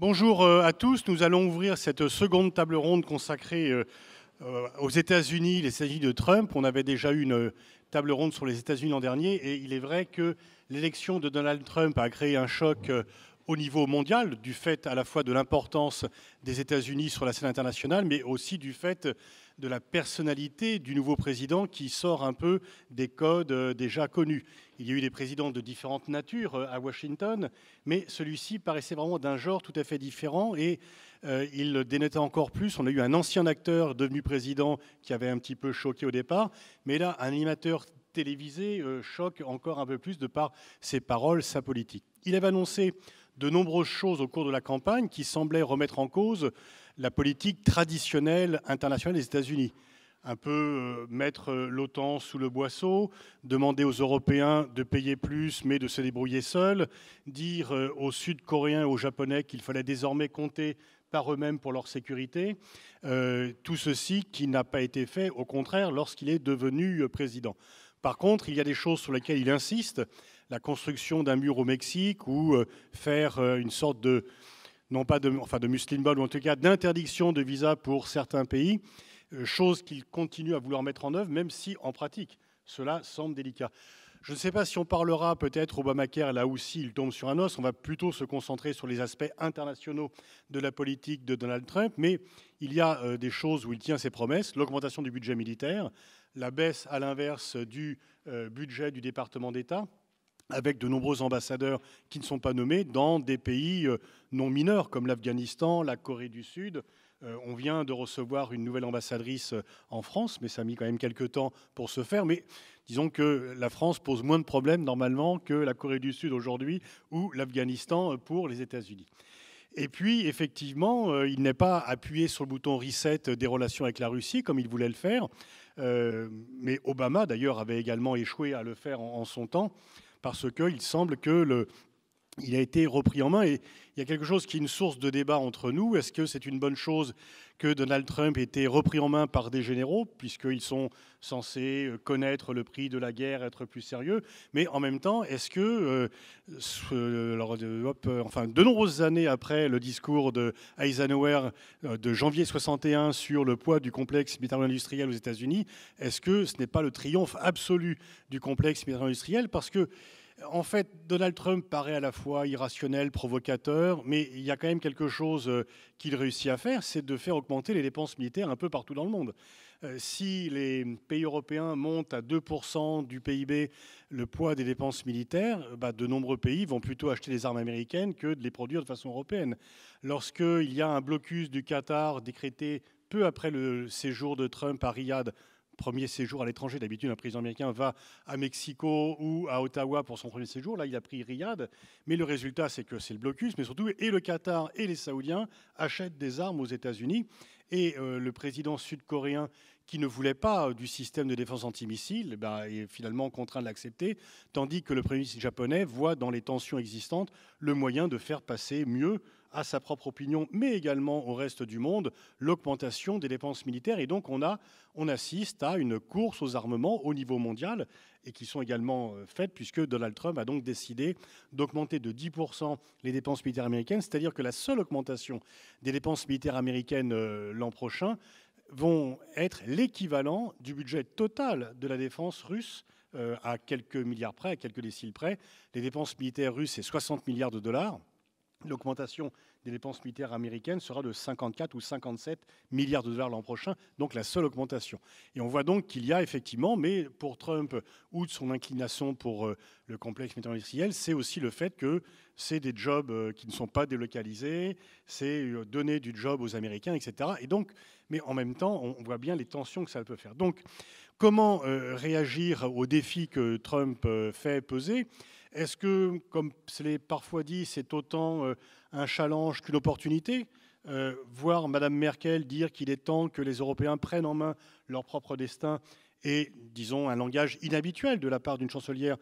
Bonjour à tous. Nous allons ouvrir cette seconde table ronde consacrée aux États-Unis, les États-Unis de Trump. On avait déjà eu une table ronde sur les États-Unis l'an dernier et il est vrai que l'élection de Donald Trump a créé un choc au niveau mondial, du fait à la fois de l'importance des États-Unis sur la scène internationale, mais aussi du fait de la personnalité du nouveau président qui sort un peu des codes déjà connus. Il y a eu des présidents de différentes natures à Washington, mais celui-ci paraissait vraiment d'un genre tout à fait différent et il dénotait encore plus. On a eu un ancien acteur devenu président qui avait un petit peu choqué au départ, mais là, un animateur télévisé choque encore un peu plus de par ses paroles, sa politique. Il avait annoncé de nombreuses choses au cours de la campagne qui semblaient remettre en cause la politique traditionnelle internationale des États-Unis. Un peu mettre l'OTAN sous le boisseau, demander aux Européens de payer plus mais de se débrouiller seuls, dire aux Sud-Coréens et aux Japonais qu'il fallait désormais compter par eux-mêmes pour leur sécurité. Tout ceci qui n'a pas été fait, au contraire, lorsqu'il est devenu président. Par contre, il y a des choses sur lesquelles il insiste, la construction d'un mur au Mexique ou faire une sorte de, non pas de, enfin de Muslim Ball, ou en tout cas d'interdiction de visa pour certains pays, chose qu'il continue à vouloir mettre en œuvre, même si en pratique, cela semble délicat. Je ne sais pas si on parlera peut-être Obamacare, là aussi il tombe sur un os, on va plutôt se concentrer sur les aspects internationaux de la politique de Donald Trump, mais il y a des choses où il tient ses promesses, l'augmentation du budget militaire, la baisse à l'inverse du budget du département d'État, avec de nombreux ambassadeurs qui ne sont pas nommés dans des pays non mineurs comme l'Afghanistan, la Corée du Sud. On vient de recevoir une nouvelle ambassadrice en France, mais ça a mis quand même quelques temps pour se faire. Mais disons que la France pose moins de problèmes normalement que la Corée du Sud aujourd'hui ou l'Afghanistan pour les États-Unis. Et puis, effectivement, il n'est pas appuyé sur le bouton reset des relations avec la Russie comme il voulait le faire. Mais Obama, d'ailleurs, avait également échoué à le faire en son temps, parce qu'il semble que il a été repris en main. Et il y a quelque chose qui est une source de débat entre nous. Est-ce que c'est une bonne chose que Donald Trump ait été repris en main par des généraux, puisqu'ils sont censés connaître le prix de la guerre, être plus sérieux? Mais en même temps, est-ce que, de nombreuses années après le discours de Eisenhower de janvier 61 sur le poids du complexe militaro-industriel aux États-Unis, est-ce que ce n'est pas le triomphe absolu du complexe militaro-industriel? Parce que en fait, Donald Trump paraît à la fois irrationnel, provocateur, mais il y a quand même quelque chose qu'il réussit à faire, c'est de faire augmenter les dépenses militaires un peu partout dans le monde. Si les pays européens montent à 2% du PIB le poids des dépenses militaires, de nombreux pays vont plutôt acheter des armes américaines que de les produire de façon européenne. Lorsqu'il y a un blocus du Qatar décrété peu après le séjour de Trump à Riyad, premier séjour à l'étranger. D'habitude, un président américain va à Mexico ou à Ottawa pour son premier séjour. Là, il a pris Riyad. Mais le résultat, c'est que c'est le blocus. Mais surtout, et le Qatar et les Saoudiens achètent des armes aux États-Unis. Et le président sud-coréen, qui ne voulait pas du système de défense antimissile, est finalement contraint de l'accepter, tandis que le premier ministre japonais voit dans les tensions existantes le moyen de faire passer mieux à sa propre opinion, mais également au reste du monde, l'augmentation des dépenses militaires. Et donc on assiste à une course aux armements au niveau mondial, et qui sont également faites, puisque Donald Trump a donc décidé d'augmenter de 10% les dépenses militaires américaines, c'est-à-dire que la seule augmentation des dépenses militaires américaines l'an prochain vont être l'équivalent du budget total de la défense russe, à quelques milliards près, à quelques déciles près. Les dépenses militaires russes, c'est 60 milliards de dollars. L'augmentation des dépenses militaires américaines sera de 54 ou 57 milliards de dollars l'an prochain, donc la seule augmentation. Et on voit donc qu'il y a effectivement, mais pour Trump, outre son inclination pour le complexe militaro-industriel, c'est aussi le fait que c'est des jobs qui ne sont pas délocalisés, c'est donner du job aux Américains, etc. Et donc, mais en même temps, on voit bien les tensions que ça peut faire. Donc, comment réagir aux défis que Trump fait peser? Est-ce que, comme je l'ai parfois dit, c'est autant un challenge qu'une opportunité? Voir Mme Merkel dire qu'il est temps que les Européens prennent en main leur propre destin et, disons, un langage inhabituel de la part d'une chancelière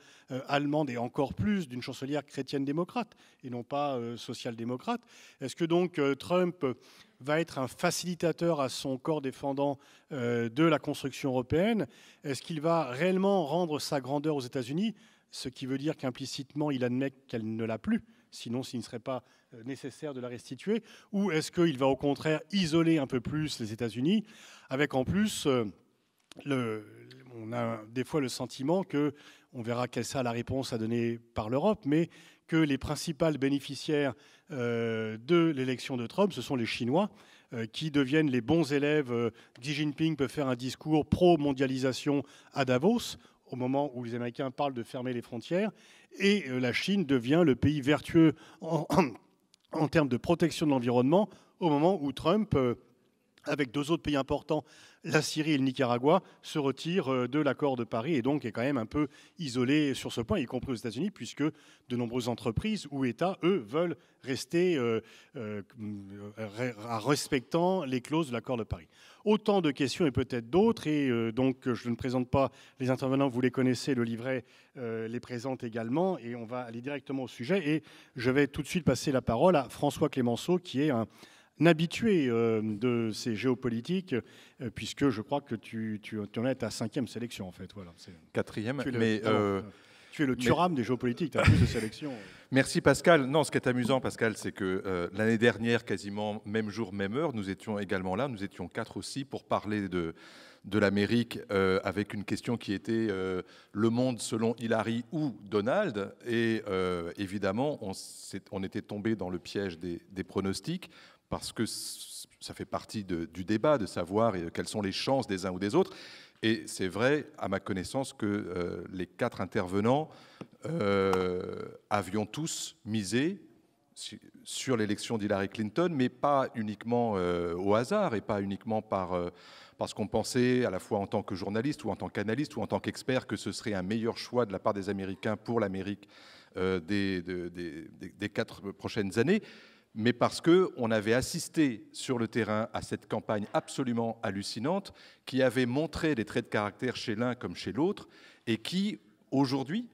allemande et encore plus d'une chancelière chrétienne-démocrate et non pas social-démocrate. Est-ce que donc Trump va être un facilitateur à son corps défendant de la construction européenne? Est-ce qu'il va réellement rendre sa grandeur aux États-Unis, ce qui veut dire qu'implicitement il admet qu'elle ne l'a plus, sinon s'il ne serait pas nécessaire de la restituer, ou est-ce qu'il va au contraire isoler un peu plus les États-Unis, avec en plus, on a des fois le sentiment que, on verra quelle sera la réponse à donner par l'Europe, mais que les principales bénéficiaires de l'élection de Trump, ce sont les Chinois, qui deviennent les bons élèves. Xi Jinping peut faire un discours pro-mondialisation à Davos, au moment où les Américains parlent de fermer les frontières, et la Chine devient le pays vertueux en termes de protection de l'environnement, au moment où Trump, avec deux autres pays importants, la Syrie et le Nicaragua, se retirent de l'accord de Paris et donc est quand même un peu isolé sur ce point, y compris aux États-Unis, puisque de nombreuses entreprises ou États, eux, veulent rester respectant les clauses de l'accord de Paris. Autant de questions et peut-être d'autres, et donc je ne présente pas les intervenants, vous les connaissez, le livret les présente également, et on va aller directement au sujet. Et je vais tout de suite passer la parole à François Clémenceau, qui est un habitué de ces géopolitiques, puisque je crois que tu en es à ta 5e sélection, en fait. Voilà, 4e, mais... Tu es le Thuram des géopolitiques, tu as plus de sélection. Merci Pascal. Non, ce qui est amusant, Pascal, c'est que l'année dernière, quasiment même jour, même heure, nous étions également là, nous étions 4 aussi, pour parler de l'Amérique, avec une question qui était le monde selon Hillary ou Donald. Et évidemment, on était tombé dans le piège des pronostics, parce que ça fait partie du débat, de savoir quelles sont les chances des uns ou des autres. Et c'est vrai, à ma connaissance, que les 4 intervenants avions tous misé sur l'élection d'Hillary Clinton, mais pas uniquement au hasard et pas uniquement parce qu'on pensait, à la fois en tant que journaliste ou en tant qu'analyste ou en tant qu'expert, que ce serait un meilleur choix de la part des Américains pour l'Amérique des 4 prochaines années, mais parce qu'on avait assisté sur le terrain à cette campagne absolument hallucinante qui avait montré des traits de caractère chez l'un comme chez l'autre et qui, aujourd'hui,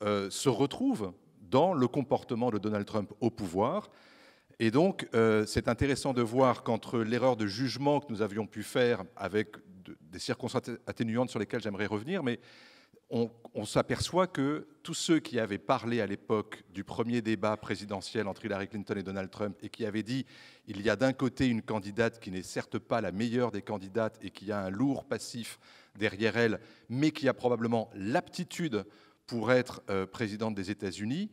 se retrouve dans le comportement de Donald Trump au pouvoir. Et donc, c'est intéressant de voir qu'entre l'erreur de jugement que nous avions pu faire avec des circonstances atténuantes sur lesquelles j'aimerais revenir, mais on s'aperçoit que tous ceux qui avaient parlé à l'époque du premier débat présidentiel entre Hillary Clinton et Donald Trump et qui avaient dit il y a d'un côté une candidate qui n'est certes pas la meilleure des candidates et qui a un lourd passif derrière elle, mais qui a probablement l'aptitude pour être présidente des États-Unis,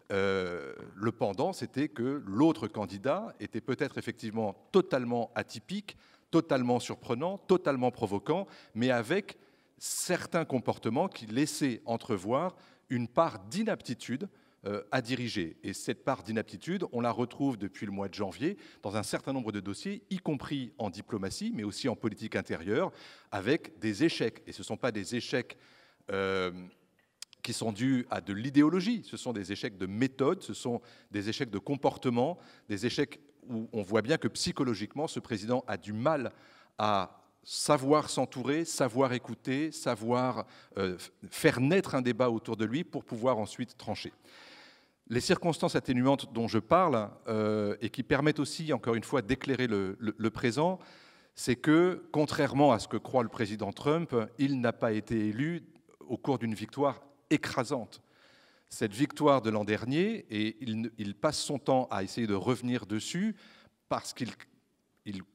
le pendant, c'était que l'autre candidat était peut-être effectivement totalement atypique, totalement surprenant, totalement provoquant, mais avec certains comportements qui laissaient entrevoir une part d'inaptitude à diriger. Et cette part d'inaptitude, on la retrouve depuis le mois de janvier dans un certain nombre de dossiers, y compris en diplomatie, mais aussi en politique intérieure, avec des échecs. Et ce ne sont pas des échecs qui sont dus à de l'idéologie, ce sont des échecs de méthode, ce sont des échecs de comportement, des échecs où on voit bien que psychologiquement, ce président a du mal à savoir s'entourer, savoir écouter, savoir faire naître un débat autour de lui pour pouvoir ensuite trancher. Les circonstances atténuantes dont je parle et qui permettent aussi, encore une fois, d'éclairer le présent, c'est que, contrairement à ce que croit le président Trump, il n'a pas été élu au cours d'une victoire écrasante. Cette victoire de l'an dernier, et il passe son temps à essayer de revenir dessus parce qu'il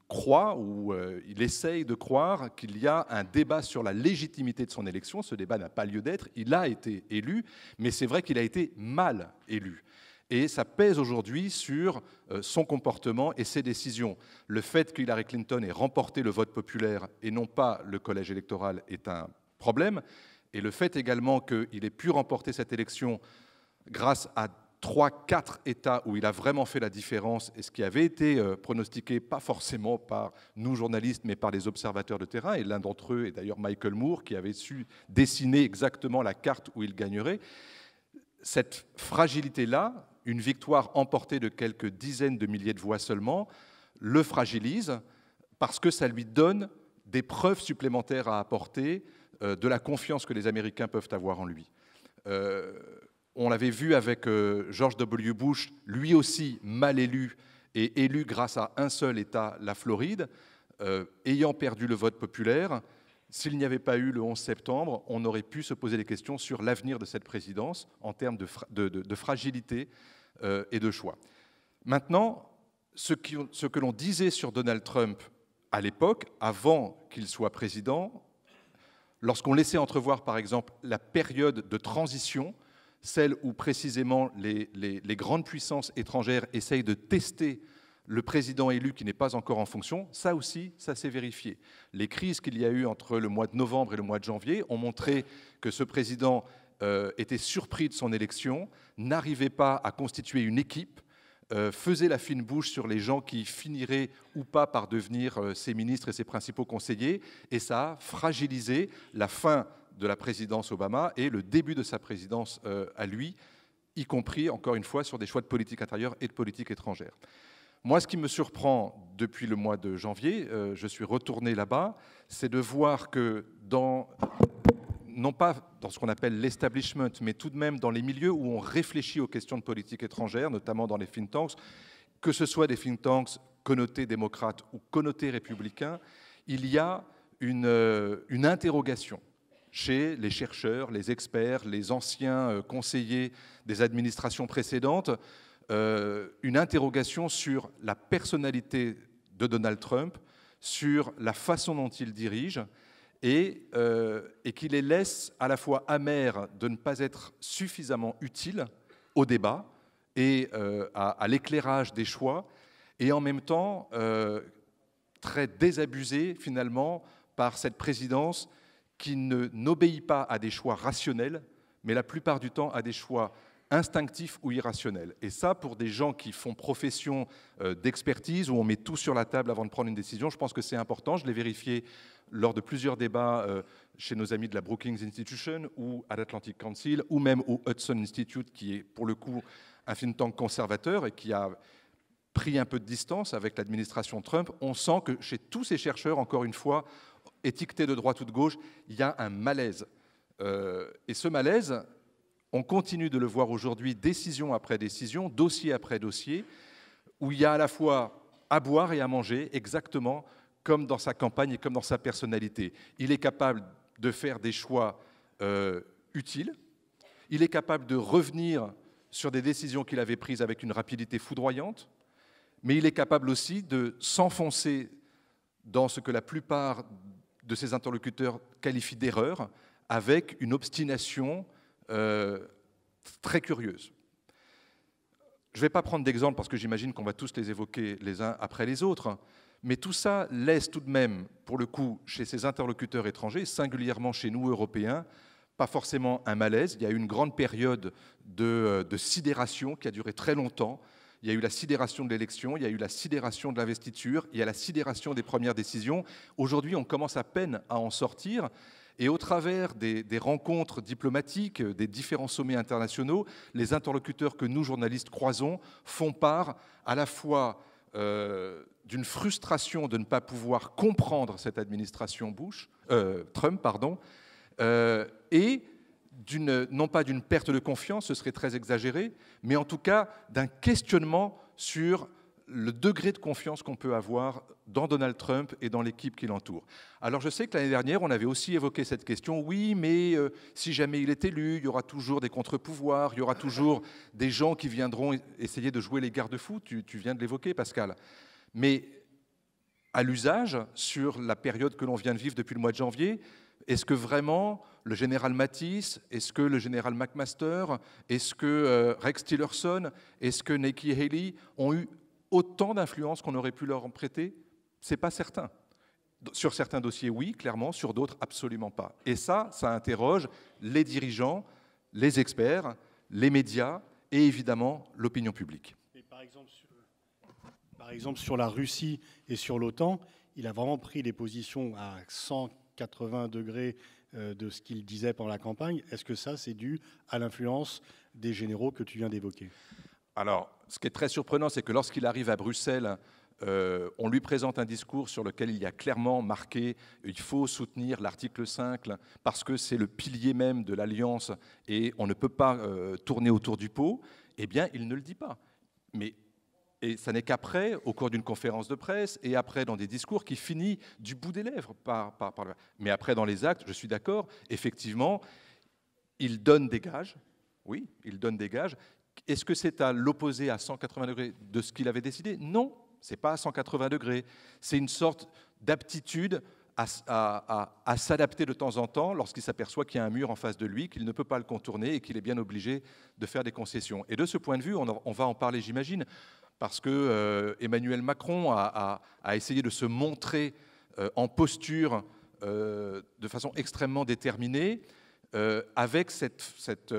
croit ou il essaye de croire qu'il y a un débat sur la légitimité de son élection. Ce débat n'a pas lieu d'être. Il a été élu, mais c'est vrai qu'il a été mal élu. Et ça pèse aujourd'hui sur son comportement et ses décisions. Le fait qu'Hillary Clinton ait remporté le vote populaire et non pas le collège électoral est un problème. Et le fait également qu'il ait pu remporter cette élection grâce à 3-4 États où il a vraiment fait la différence, et ce qui avait été pronostiqué, pas forcément par nous journalistes, mais par les observateurs de terrain, et l'un d'entre eux est d'ailleurs Michael Moore, qui avait su dessiner exactement la carte où il gagnerait. Cette fragilité-là, une victoire emportée de quelques dizaines de milliers de voix seulement, le fragilise parce que ça lui donne des preuves supplémentaires à apporter de la confiance que les Américains peuvent avoir en lui. On l'avait vu avec George W. Bush, lui aussi mal élu et élu grâce à un seul État, la Floride, ayant perdu le vote populaire. S'il n'y avait pas eu le 11 septembre, on aurait pu se poser des questions sur l'avenir de cette présidence en termes de fragilité et de choix. Maintenant, ce que l'on disait sur Donald Trump à l'époque, avant qu'il soit président, lorsqu'on laissait entrevoir, par exemple, la période de transition, celle où précisément les grandes puissances étrangères essayent de tester le président élu qui n'est pas encore en fonction, ça aussi, ça s'est vérifié. Les crises qu'il y a eu entre le mois de novembre et le mois de janvier ont montré que ce président était surpris de son élection, n'arrivait pas à constituer une équipe, faisait la fine bouche sur les gens qui finiraient ou pas par devenir ses ministres et ses principaux conseillers, et ça a fragilisé la fin de la présidence Obama et le début de sa présidence à lui, y compris, encore une fois, sur des choix de politique intérieure et de politique étrangère. Moi, ce qui me surprend depuis le mois de janvier, je suis retourné là-bas, c'est de voir que non pas dans ce qu'on appelle l'establishment, mais tout de même dans les milieux où on réfléchit aux questions de politique étrangère, notamment dans les think tanks, que ce soit des think tanks connotés démocrates ou connotés républicains, il y a une interrogation chez les chercheurs, les experts, les anciens conseillers des administrations précédentes, une interrogation sur la personnalité de Donald Trump, sur la façon dont il dirige, et qui les laisse à la fois amers de ne pas être suffisamment utiles au débat et à l'éclairage des choix, et en même temps très désabusés finalement par cette présidence qui n'obéit pas à des choix rationnels, mais la plupart du temps à des choix instinctifs ou irrationnels. Et ça, pour des gens qui font profession d'expertise, où on met tout sur la table avant de prendre une décision, je pense que c'est important. Je l'ai vérifié lors de plusieurs débats chez nos amis de la Brookings Institution ou à l'Atlantic Council, ou même au Hudson Institute, qui est pour le coup un think tank conservateur et qui a pris un peu de distance avec l'administration Trump. On sent que chez tous ces chercheurs, encore une fois, étiquetés de droite ou de gauche, il y a un malaise. Et ce malaise, on continue de le voir aujourd'hui, décision après décision, dossier après dossier, où il y a à la fois à boire et à manger, exactement comme dans sa campagne et comme dans sa personnalité. Il est capable de faire des choix utiles, il est capable de revenir sur des décisions qu'il avait prises avec une rapidité foudroyante, mais il est capable aussi de s'enfoncer dans ce que la plupart de ses interlocuteurs qualifient d'erreur, avec une obstination très curieuse. Je ne vais pas prendre d'exemple parce que j'imagine qu'on va tous les évoquer les uns après les autres, mais tout ça laisse tout de même, pour le coup, chez ses interlocuteurs étrangers, singulièrement chez nous, Européens, pas forcément un malaise. Il y a eu une grande période de sidération qui a duré très longtemps. Il y a eu la sidération de l'élection, il y a eu la sidération de l'investiture, il y a la sidération des premières décisions. Aujourd'hui, on commence à peine à en sortir. Et au travers des rencontres diplomatiques, des différents sommets internationaux, les interlocuteurs que nous, journalistes, croisons, font part à la fois d'une frustration de ne pas pouvoir comprendre cette administration Trump, et non pas d'une perte de confiance, ce serait très exagéré, mais en tout cas d'un questionnement sur le degré de confiance qu'on peut avoir dans Donald Trump et dans l'équipe qui l'entoure. Alors je sais que l'année dernière, on avait aussi évoqué cette question, oui, mais si jamais il est élu, il y aura toujours des contre-pouvoirs, il y aura toujours des gens qui viendront essayer de jouer les garde-fous, tu viens de l'évoquer, Pascal. Mais à l'usage, sur la période que l'on vient de vivre depuis le mois de janvier, est-ce que vraiment le général Mattis, est-ce que le général McMaster, est-ce que Rex Tillerson, est-ce que Nikki Haley ont eu autant d'influence qu'on aurait pu leur en prêter? Ce n'est pas certain. Sur certains dossiers, oui, clairement, sur d'autres, absolument pas. Et ça interroge les dirigeants, les experts, les médias et évidemment l'opinion publique. Et par exemple, sur la Russie et sur l'OTAN, il a vraiment pris des positions à 180 degrés de ce qu'il disait pendant la campagne. Est-ce que ça, c'est dû à l'influence des généraux que tu viens d'évoquer? Alors, ce qui est très surprenant, c'est que lorsqu'il arrive à Bruxelles, on lui présente un discours sur lequel il y a clairement marqué il faut soutenir l'article 5 parce que c'est le pilier même de l'Alliance et on ne peut pas tourner autour du pot. Eh bien, il ne le dit pas. Et ça n'est qu'après, au cours d'une conférence de presse, et après dans des discours qui finit du bout des lèvres. Mais après, dans les actes, je suis d'accord, effectivement, il donne des gages, oui, il donne des gages, Est-ce que c'est à l'opposé à 180 degrés de ce qu'il avait décidé? Non, ce n'est pas à 180 degrés. C'est une sorte d'aptitude à s'adapter de temps en temps lorsqu'il s'aperçoit qu'il y a un mur en face de lui, qu'il ne peut pas le contourner et qu'il est bien obligé de faire des concessions. Et de ce point de vue, on va en parler, j'imagine, parce que Emmanuel Macron a essayé de se montrer en posture de façon extrêmement déterminée, avec cette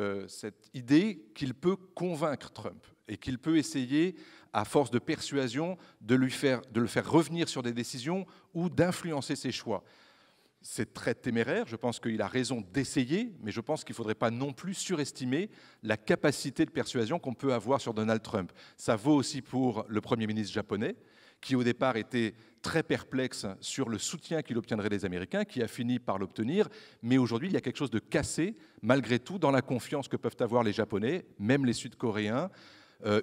idée qu'il peut convaincre Trump et qu'il peut essayer, à force de persuasion, de le faire revenir sur des décisions ou d'influencer ses choix. C'est très téméraire, je pense qu'il a raison d'essayer, mais je pense qu'il ne faudrait pas non plus surestimer la capacité de persuasion qu'on peut avoir sur Donald Trump. Ça vaut aussi pour le Premier ministre japonais, qui au départ était très perplexe sur le soutien qu'il obtiendrait des Américains, qui a fini par l'obtenir, mais aujourd'hui il y a quelque chose de cassé, malgré tout, dans la confiance que peuvent avoir les Japonais, même les Sud-Coréens,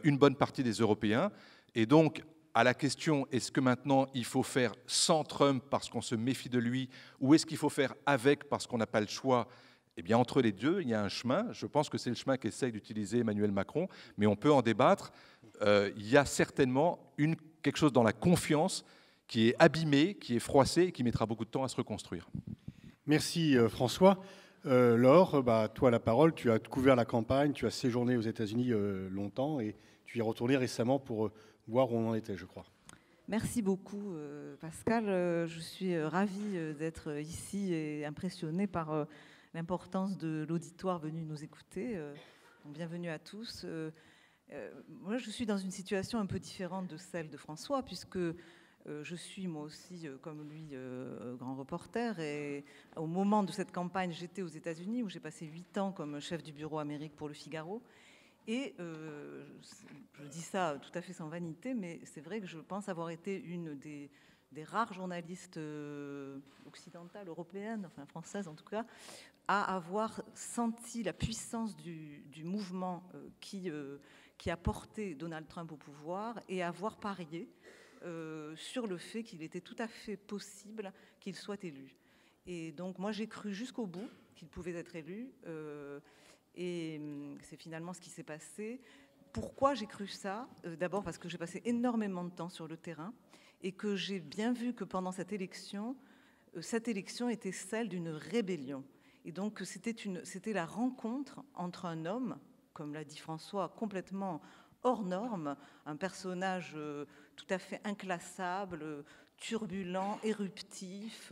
une bonne partie des Européens. Et donc, à la question, est-ce que maintenant il faut faire sans Trump parce qu'on se méfie de lui, ou est-ce qu'il faut faire avec parce qu'on n'a pas le choix? Eh bien, entre les deux, il y a un chemin. Je pense que c'est le chemin qu'essaye d'utiliser Emmanuel Macron, mais on peut en débattre. Il y a certainement quelque chose dans la confiance qui est abîmé, qui est froissé et qui mettra beaucoup de temps à se reconstruire. Merci François. Laure, toi la parole, tu as couvert la campagne, tu as séjourné aux États-Unis longtemps et tu y es retourné récemment pour voir où on en était, je crois. Merci beaucoup Pascal. Je suis ravie d'être ici et impressionnée par l'importance de l'auditoire venu nous écouter. Bienvenue à tous. Moi, je suis dans une situation un peu différente de celle de François, puisque je suis moi aussi, comme lui, grand reporter. Et au moment de cette campagne, j'étais aux États-Unis, où j'ai passé 8 ans comme chef du bureau Amérique pour Le Figaro. Et je dis ça tout à fait sans vanité, mais c'est vrai que je pense avoir été une des rares journalistes occidentales, européennes, enfin françaises en tout cas, à avoir senti la puissance du mouvement qui a porté Donald Trump au pouvoir et avoir parié sur le fait qu'il était tout à fait possible qu'il soit élu. Et donc moi j'ai cru jusqu'au bout qu'il pouvait être élu. Et c'est finalement ce qui s'est passé. Pourquoi j'ai cru ça? D'abord parce que j'ai passé énormément de temps sur le terrain et que j'ai bien vu que pendant cette élection était celle d'une rébellion. Et donc c'était la rencontre entre un homme, comme l'a dit François, complètement hors norme, un personnage tout à fait inclassable, turbulent, éruptif,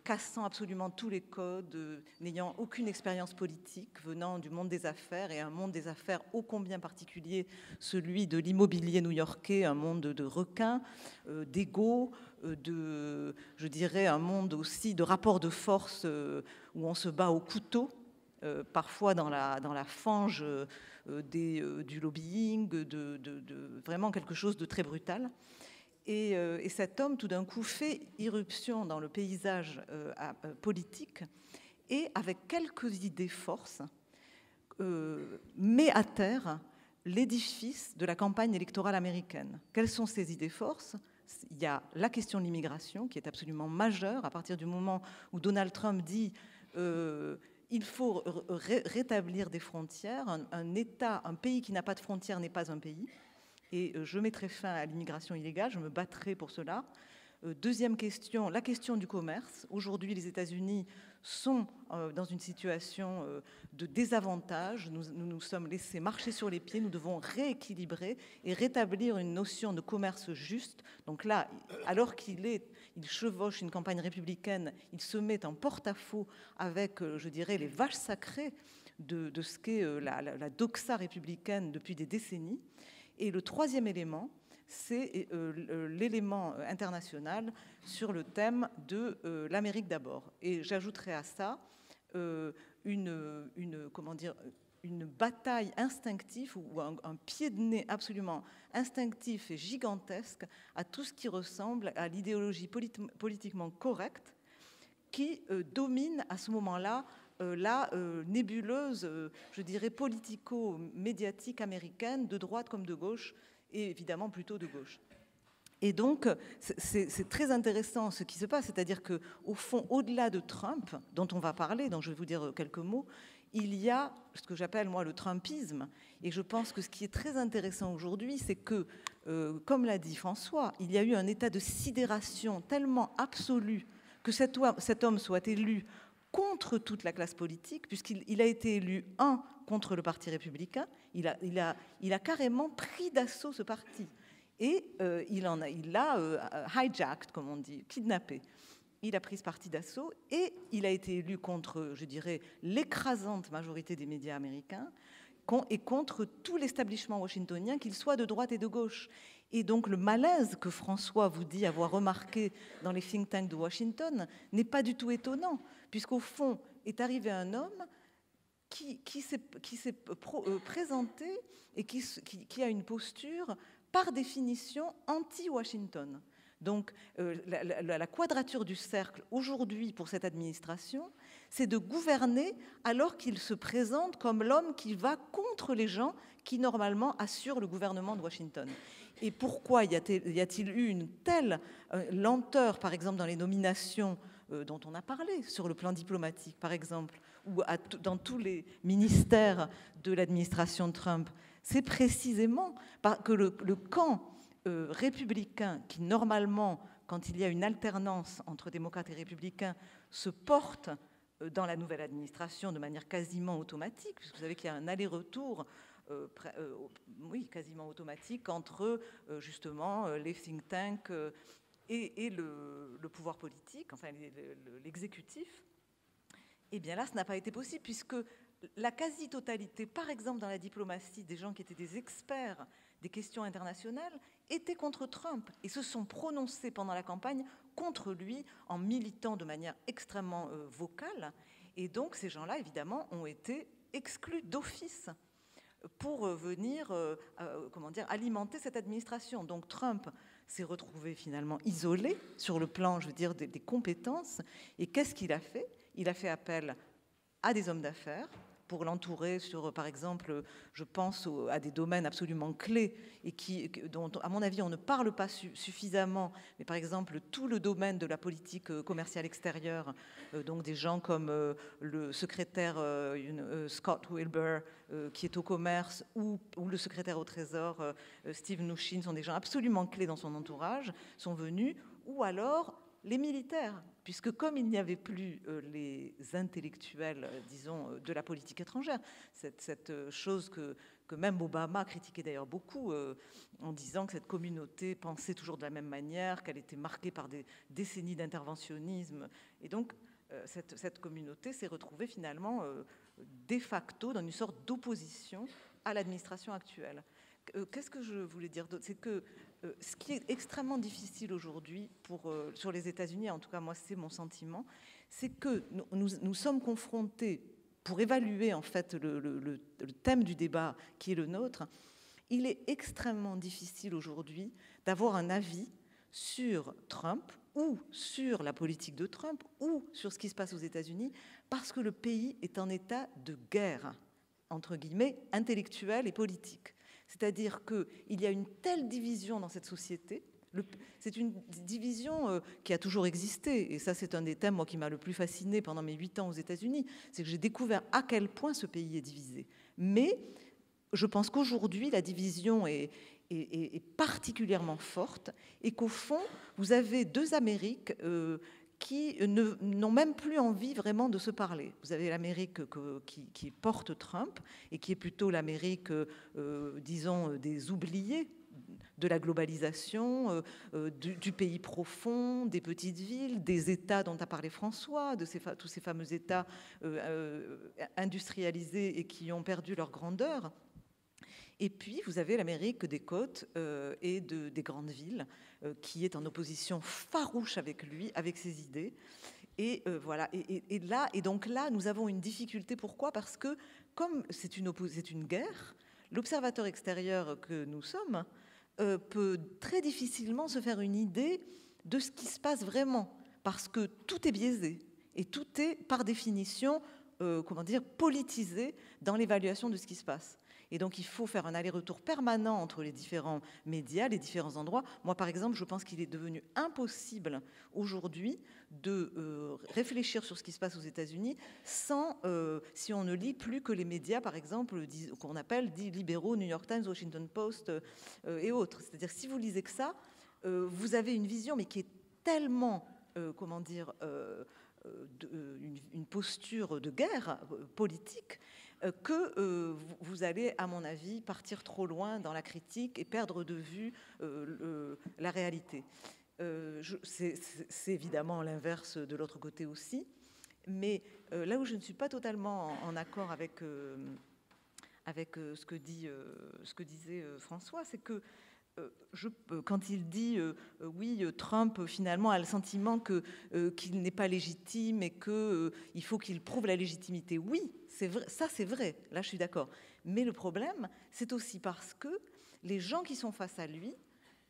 cassant absolument tous les codes, n'ayant aucune expérience politique, venant du monde des affaires, et un monde des affaires ô combien particulier, celui de l'immobilier new-yorkais, un monde de requins, d'ego, je dirais un monde aussi de rapports de force où on se bat au couteau, parfois dans la fange du lobbying, vraiment quelque chose de très brutal. Et cet homme, tout d'un coup, fait irruption dans le paysage politique et, avec quelques idées forces, met à terre l'édifice de la campagne électorale américaine. Quelles sont ces idées forces? Il y a la question de l'immigration, qui est absolument majeure à partir du moment où Donald Trump dit il faut rétablir des frontières. Un pays qui n'a pas de frontières n'est pas un pays. Et je mettrai fin à l'immigration illégale, je me battrai pour cela. Deuxième question, la question du commerce. Aujourd'hui, les États-Unis sont dans une situation de désavantage. Nous nous sommes laissés marcher sur les pieds. Nous devons rééquilibrer et rétablir une notion de commerce juste. Donc là, alors qu'il chevauche une campagne républicaine, il se met en porte-à-faux avec, je dirais, les vaches sacrées de ce qu'est la doxa républicaine depuis des décennies. Et le troisième élément, c'est l'élément international sur le thème de l'Amérique d'abord. Et j'ajouterai à ça une bataille instinctive ou un pied de nez absolument instinctif et gigantesque à tout ce qui ressemble à l'idéologie politiquement correcte qui domine à ce moment-là la nébuleuse, je dirais, politico-médiatique américaine, de droite comme de gauche, et évidemment plutôt de gauche. Et donc, c'est très intéressant ce qui se passe, c'est-à-dire qu'au fond, au-delà de Trump, dont on va parler, dont je vais vous dire quelques mots, il y a ce que j'appelle, moi, le Trumpisme. Et je pense que ce qui est très intéressant aujourd'hui, c'est que, comme l'a dit François, il y a eu un état de sidération tellement absolu que cet homme soit élu contre toute la classe politique, puisqu'il a été élu, contre le Parti républicain, il a carrément pris d'assaut ce parti. Et il l'a hijacked, comme on dit, kidnappé. Il a pris ce parti d'assaut et il a été élu contre, je dirais, l'écrasante majorité des médias américains et contre tout l'establishment washingtonien, qu'il soit de droite et de gauche. Et donc le malaise que François vous dit avoir remarqué dans les think tanks de Washington n'est pas du tout étonnant, puisqu'au fond est arrivé un homme qui s'est présenté et qui a une posture par définition anti-Washington. Donc la quadrature du cercle aujourd'hui pour cette administration, c'est de gouverner alors qu'il se présente comme l'homme qui va contre les gens qui normalement assurent le gouvernement de Washington. Et pourquoi y a-t-il eu une telle lenteur, par exemple, dans les nominations dont on a parlé, sur le plan diplomatique, par exemple, ou dans tous les ministères de l'administration de Trump? C'est précisément que le camp républicain, qui normalement, quand il y a une alternance entre démocrates et républicains, se porte dans la nouvelle administration de manière quasiment automatique, puisque vous savez qu'il y a un aller-retour quasiment automatique entre justement les think tanks et le pouvoir politique, enfin l'exécutif. Eh bien là, ce n'a pas été possible, puisque la quasi-totalité, par exemple dans la diplomatie, des gens qui étaient des experts des questions internationales étaient contre Trump et se sont prononcés pendant la campagne contre lui en militant de manière extrêmement vocale. Et donc ces gens-là, évidemment, ont été exclus d'office pour venir alimenter cette administration. Donc Trump s'est retrouvé finalement isolé sur le plan, je veux dire, des compétences. Et qu'est-ce qu'il a fait? Il a fait appel à des hommes d'affaires pour l'entourer sur, par exemple, je pense à des domaines absolument clés et dont, à mon avis, on ne parle pas suffisamment, mais par exemple, tout le domaine de la politique commerciale extérieure, donc des gens comme le secrétaire Scott Wilbur, qui est au commerce, ou le secrétaire au Trésor, Steve Mnuchin, sont des gens absolument clés dans son entourage, sont venus, ou alors les militaires, puisque comme il n'y avait plus les intellectuels, disons, de la politique étrangère, cette chose que même Obama critiquait d'ailleurs beaucoup, en disant que cette communauté pensait toujours de la même manière, qu'elle était marquée par des décennies d'interventionnisme. Et donc, cette communauté s'est retrouvée finalement de facto dans une sorte d'opposition à l'administration actuelle. Qu'est-ce que je voulais dire d'autre? C'est que ce qui est extrêmement difficile aujourd'hui sur les États-Unis, en tout cas moi c'est mon sentiment, c'est que nous sommes confrontés, pour évaluer en fait le thème du débat qui est le nôtre, il est extrêmement difficile aujourd'hui d'avoir un avis sur Trump ou sur la politique de Trump ou sur ce qui se passe aux États-Unis, parce que le pays est en état de guerre, entre guillemets, intellectuelle et politique. C'est-à-dire qu'il y a une telle division dans cette société. C'est une division qui a toujours existé. Et ça, c'est un des thèmes, moi, qui m'a le plus fasciné pendant mes 8 ans aux États-Unis. C'est que j'ai découvert à quel point ce pays est divisé. Mais je pense qu'aujourd'hui, la division est particulièrement forte et qu'au fond, vous avez deux Amériques qui n'ont même plus envie vraiment de se parler. Vous avez l'Amérique qui porte Trump et qui est plutôt l'Amérique, disons, des oubliés de la globalisation, du pays profond, des petites villes, des États dont a parlé François, de tous ces fameux États industrialisés et qui ont perdu leur grandeur. Et puis, vous avez l'Amérique des côtes et des grandes villes qui est en opposition farouche avec lui, avec ses idées. Et voilà. Et donc là, nous avons une difficulté. Pourquoi? Parce que, comme c'est une guerre, l'observateur extérieur que nous sommes peut très difficilement se faire une idée de ce qui se passe vraiment, parce que tout est biaisé et tout est, par définition, politisés dans l'évaluation de ce qui se passe. Et donc, il faut faire un aller-retour permanent entre les différents médias, les différents endroits. Moi, par exemple, je pense qu'il est devenu impossible aujourd'hui de réfléchir sur ce qui se passe aux États-Unis si on ne lit plus que les médias, par exemple, qu'on appelle dits libéraux, New York Times, Washington Post et autres. C'est-à-dire, si vous lisez que ça, vous avez une vision, mais qui est tellement, une posture de guerre politique, que vous allez, à mon avis, partir trop loin dans la critique et perdre de vue la réalité. C'est évidemment l'inverse de l'autre côté aussi, mais là où je ne suis pas totalement en accord avec ce que disait François, c'est que quand il dit oui, Trump finalement a le sentiment qu'il n'est pas légitime et qu'il faut qu'il prouve la légitimité. Oui, c'est vrai, ça c'est vrai, là je suis d'accord. Mais le problème, c'est aussi parce que les gens qui sont face à lui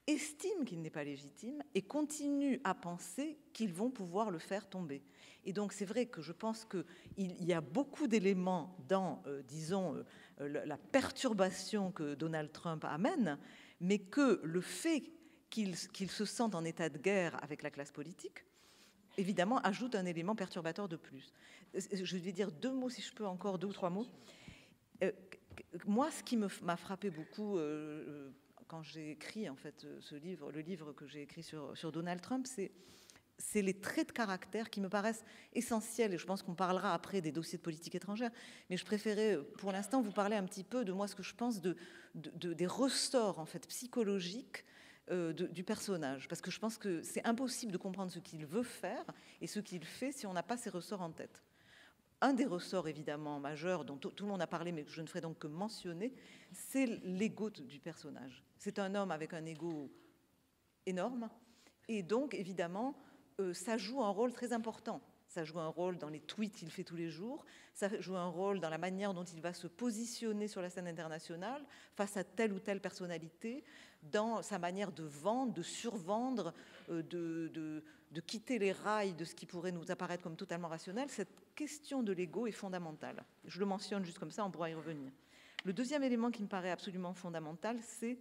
estiment qu'il n'est pas légitime et continuent à penser qu'ils vont pouvoir le faire tomber. Et donc c'est vrai que je pense qu'il y a beaucoup d'éléments dans, la perturbation que Donald Trump amène, mais que le fait qu'il se sente en état de guerre avec la classe politique, évidemment, ajoute un élément perturbateur de plus. Je vais dire 2 mots, si je peux, encore 2 ou 3 mots. Moi, ce qui m'a frappé beaucoup quand j'ai écrit, en fait, le livre que j'ai écrit sur Donald Trump, c'est les traits de caractère qui me paraissent essentiels, et je pense qu'on parlera après des dossiers de politique étrangère, mais je préférais pour l'instant vous parler un petit peu de moi, ce que je pense des ressorts en fait psychologiques du personnage, parce que je pense que c'est impossible de comprendre ce qu'il veut faire et ce qu'il fait si on n'a pas ces ressorts en tête. Un des ressorts évidemment majeurs dont tout le monde a parlé, mais que je ne ferai donc que mentionner, c'est l'ego du personnage. C'est un homme avec un ego énorme, et donc évidemment ça joue un rôle très important. Ça joue un rôle dans les tweets qu'il fait tous les jours, ça joue un rôle dans la manière dont il va se positionner sur la scène internationale face à telle ou telle personnalité, dans sa manière de vendre, de survendre, de quitter les rails de ce qui pourrait nous apparaître comme totalement rationnel. Cette question de l'ego est fondamentale. Je le mentionne juste comme ça, on pourra y revenir. Le deuxième élément qui me paraît absolument fondamental, c'est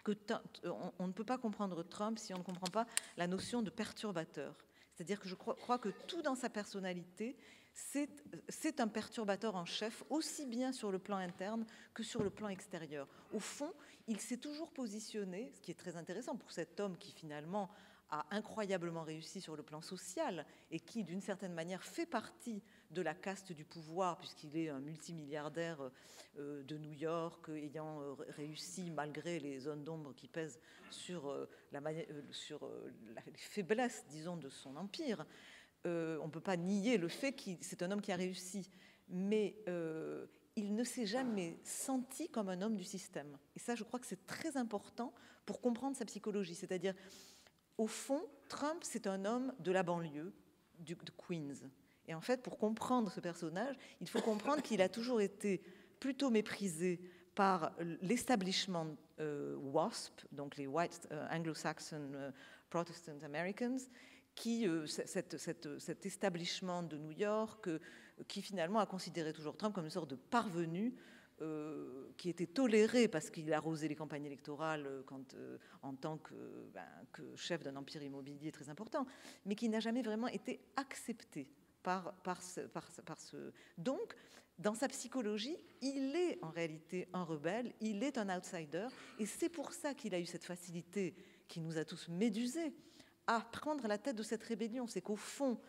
qu'on ne peut pas comprendre Trump si on ne comprend pas la notion de perturbateur. C'est-à-dire que je crois que tout dans sa personnalité, c'est un perturbateur en chef, aussi bien sur le plan interne que sur le plan extérieur. Au fond, il s'est toujours positionné, ce qui est très intéressant pour cet homme qui finalement a incroyablement réussi sur le plan social et qui, d'une certaine manière, fait partie de la caste du pouvoir, puisqu'il est un multimilliardaire de New York, ayant réussi, malgré les zones d'ombre qui pèsent sur les faiblesses, disons, de son empire. On ne peut pas nier le fait que c'est un homme qui a réussi, mais il ne s'est jamais senti comme un homme du système. Et ça, je crois que c'est très important pour comprendre sa psychologie. C'est-à-dire, au fond, Trump, c'est un homme de la banlieue, de Queens. Et en fait, pour comprendre ce personnage, il faut comprendre qu'il a toujours été plutôt méprisé par l'establishment WASP, donc les White Anglo-Saxon Protestant Americans, cet establishment de New York qui finalement a considéré toujours Trump comme une sorte de parvenu qui était toléré parce qu'il arrosait les campagnes électorales en tant que chef d'un empire immobilier très important, mais qui n'a jamais vraiment été accepté par ce... Donc, dans sa psychologie, il est en réalité un rebelle, il est un outsider, et c'est pour ça qu'il a eu cette facilité qui nous a tous médusés à prendre la tête de cette rébellion. C'est qu'au fond,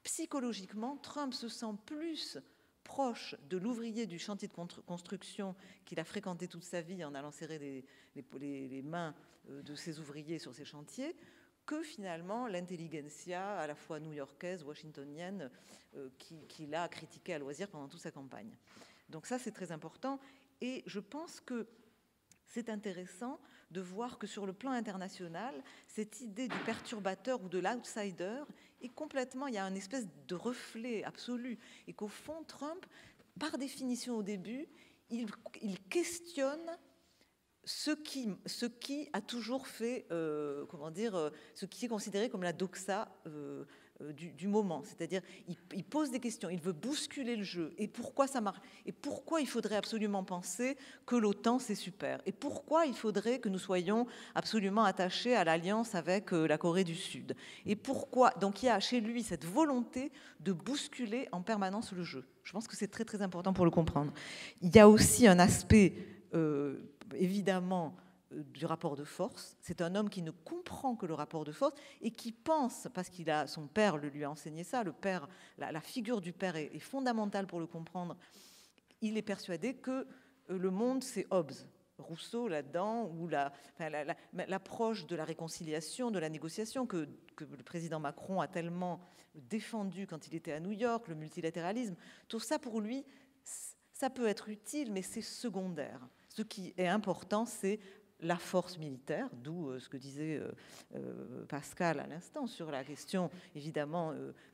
psychologiquement, Trump se sent plus proche de l'ouvrier du chantier de construction qu'il a fréquenté toute sa vie en allant serrer les mains de ses ouvriers sur ces chantiers, que finalement l'intelligentsia à la fois new-yorkaise, washingtonienne, qu'il a critiqué à loisir pendant toute sa campagne. Donc ça, c'est très important. Et je pense que c'est intéressant de voir que sur le plan international, cette idée du perturbateur ou de l'outsider est complètement, il y a une espèce de reflet absolu. Et qu'au fond, Trump, par définition au début, il questionne ce qui a toujours fait, ce qui est considéré comme la doxa du moment. C'est-à-dire, il pose des questions, il veut bousculer le jeu. Et pourquoi ça marche? Et pourquoi il faudrait absolument penser que l'OTAN, c'est super? Et pourquoi il faudrait que nous soyons absolument attachés à l'alliance avec la Corée du Sud? Et pourquoi? Donc, il y a chez lui cette volonté de bousculer en permanence le jeu. Je pense que c'est très, très important pour le comprendre. Il y a aussi un aspect, évidemment, du rapport de force. C'est un homme qui ne comprend que le rapport de force et qui pense, parce qu'il a son père lui a enseigné ça, le père, la figure du père est fondamentale pour le comprendre. Il est persuadé que le monde, c'est Hobbes. Rousseau là-dedans, ou l'approche de la réconciliation, de la négociation que le président Macron a tellement défendu quand il était à New York, le multilatéralisme. Tout ça, pour lui, ça peut être utile, mais c'est secondaire. Ce qui est important, c'est la force militaire, d'où ce que disait Pascal à l'instant sur la question, évidemment,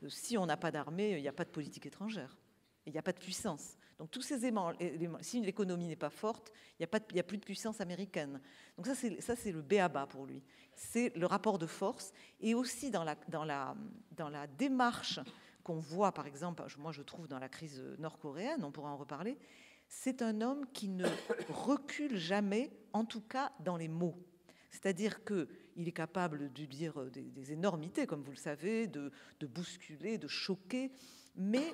si on n'a pas d'armée, il n'y a pas de politique étrangère, il n'y a pas de puissance. Donc tous ces éléments, si l'économie n'est pas forte, il n'y a plus de puissance américaine. Donc ça, c'est le b.a.-ba pour lui. C'est le rapport de force, et aussi dans la démarche qu'on voit, par exemple, moi je trouve dans la crise nord-coréenne, on pourra en reparler, c'est un homme qui ne recule jamais, en tout cas dans les mots. C'est-à-dire qu'il est capable de dire des énormités, comme vous le savez, de bousculer, de choquer, mais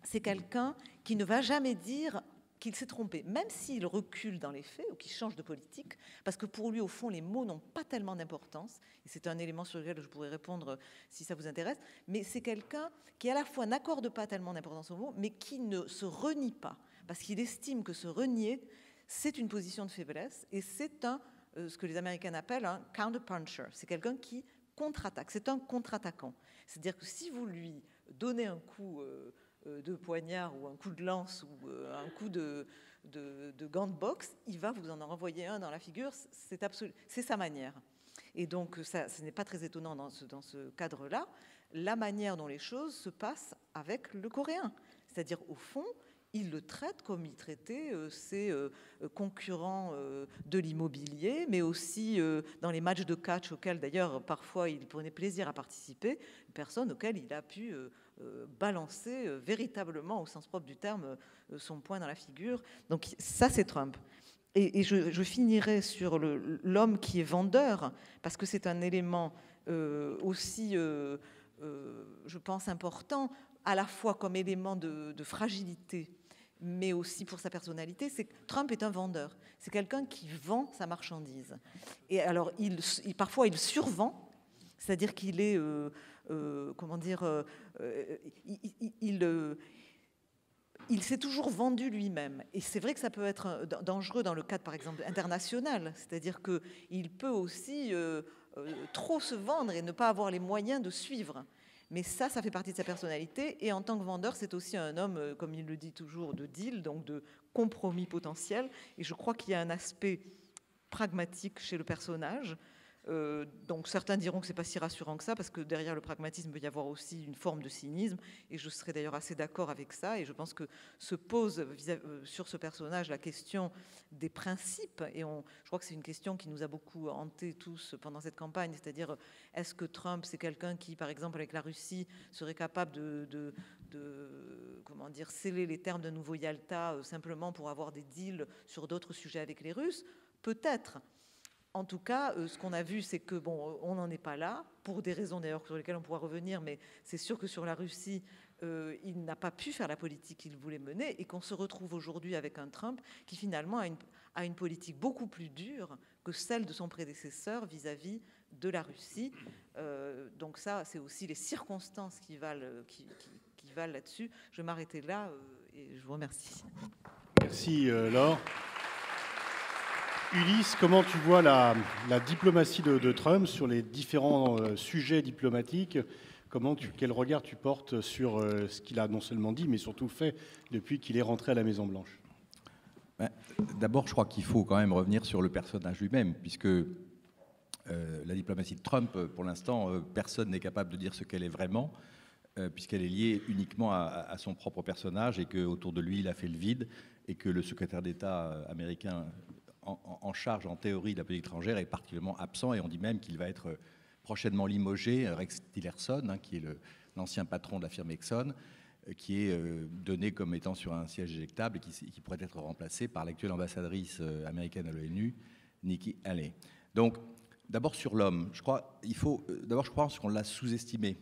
c'est quelqu'un qui ne va jamais dire qu'il s'est trompé, même s'il recule dans les faits ou qu'il change de politique, parce que pour lui, au fond, les mots n'ont pas tellement d'importance, et c'est un élément sur lequel je pourrais répondre si ça vous intéresse, mais c'est quelqu'un qui à la fois n'accorde pas tellement d'importance aux mots, mais qui ne se renie pas, parce qu'il estime que se renier, c'est une position de faiblesse, et c'est ce que les Américains appellent un counter-puncher. C'est quelqu'un qui contre-attaque, c'est un contre-attaquant. C'est-à-dire que si vous lui donnez un coup de poignard ou un coup de lance ou un coup de gant de boxe, il va vous en renvoyer un dans la figure, c'est sa manière. Et donc, ce n'est pas très étonnant dans ce cadre-là, la manière dont les choses se passent avec le Coréen. C'est-à-dire, au fond, il le traite comme il traitait ses concurrents de l'immobilier, mais aussi dans les matchs de catch auxquels, d'ailleurs, parfois, il prenait plaisir à participer, personne auquel il a pu balancer véritablement, au sens propre du terme, son poing dans la figure. Donc ça, c'est Trump. Et je finirai sur l'homme qui est vendeur, parce que c'est un élément aussi, je pense, important, à la fois comme élément de fragilité, mais aussi pour sa personnalité. C'est que Trump est un vendeur. C'est quelqu'un qui vend sa marchandise. Et alors, parfois, il survend, c'est-à-dire qu'il est... il s'est toujours vendu lui-même. Et c'est vrai que ça peut être dangereux dans le cadre, par exemple, international. C'est-à-dire qu'il peut aussi trop se vendre et ne pas avoir les moyens de suivre. Mais ça fait partie de sa personnalité. Et en tant que vendeur, c'est aussi un homme, comme il le dit toujours, de deal, donc de compromis potentiel. Et je crois qu'il y a un aspect pragmatique chez le personnage. Donc certains diront que c'est pas si rassurant que ça, parce que derrière le pragmatisme, il peut y avoir aussi une forme de cynisme, et je serais d'ailleurs assez d'accord avec ça, et je pense que se pose sur ce personnage la question des principes, et je crois que c'est une question qui nous a beaucoup hantés tous pendant cette campagne, c'est-à-dire est-ce que Trump, c'est quelqu'un qui, par exemple, avec la Russie, serait capable de sceller les termes d'un nouveau Yalta simplement pour avoir des deals sur d'autres sujets avec les Russes? Peut-être. En tout cas, ce qu'on a vu, c'est que on n'en est pas là, pour des raisons d'ailleurs sur lesquelles on pourra revenir, mais c'est sûr que sur la Russie, il n'a pas pu faire la politique qu'il voulait mener, et qu'on se retrouve aujourd'hui avec un Trump qui finalement a une politique beaucoup plus dure que celle de son prédécesseur vis-à-vis de la Russie. Donc ça, c'est aussi les circonstances qui valent là-dessus. Je vais m'arrêter là et je vous remercie. Merci Laure. Ulysse, comment tu vois la diplomatie de Trump sur les différents sujets diplomatiques? Quel regard tu portes sur ce qu'il a non seulement dit, mais surtout fait depuis qu'il est rentré à la Maison-Blanche? D'abord, je crois qu'il faut quand même revenir sur le personnage lui-même, puisque la diplomatie de Trump, pour l'instant, personne n'est capable de dire ce qu'elle est vraiment, puisqu'elle est liée uniquement à son propre personnage, et qu'autour de lui, il a fait le vide, et que le secrétaire d'État américain en charge, en théorie, de la politique étrangère est particulièrement absent, et on dit même qu'il va être prochainement limogé, Rex Tillerson, qui est l'ancien patron de la firme Exxon, qui est donné comme étant sur un siège éjectable et qui pourrait être remplacé par l'actuelle ambassadrice américaine à l'ONU, Nikki Haley. Donc, d'abord sur l'homme, je pense qu'on l'a sous-estimé.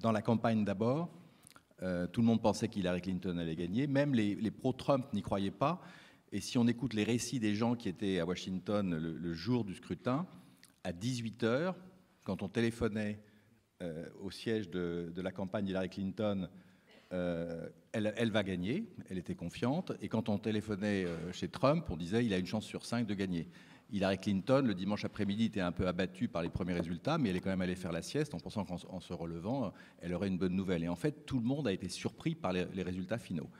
Dans la campagne d'abord, tout le monde pensait qu'Hillary Clinton allait gagner, même les pro-Trump n'y croyaient pas. Et si on écoute les récits des gens qui étaient à Washington le jour du scrutin, à 18h, quand on téléphonait au siège de la campagne d'Hillary Clinton, elle va gagner, elle était confiante. Et quand on téléphonait chez Trump, on disait il a une chance sur 5 de gagner. Hillary Clinton, le dimanche après-midi, était un peu abattue par les premiers résultats, mais elle est quand même allée faire la sieste en pensant qu'en se relevant, elle aurait une bonne nouvelle. Et en fait, tout le monde a été surpris par les résultats finaux.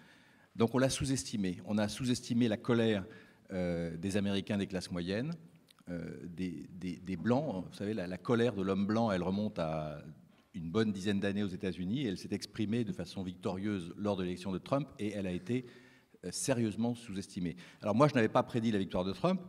Donc on l'a sous-estimé. On a sous-estimé la colère des Américains des classes moyennes, des Blancs. Vous savez, la colère de l'homme blanc, elle remonte à une bonne dizaine d'années aux États-Unis. Et elle s'est exprimée de façon victorieuse lors de l'élection de Trump et elle a été sérieusement sous-estimée. Alors moi, je n'avais pas prédit la victoire de Trump,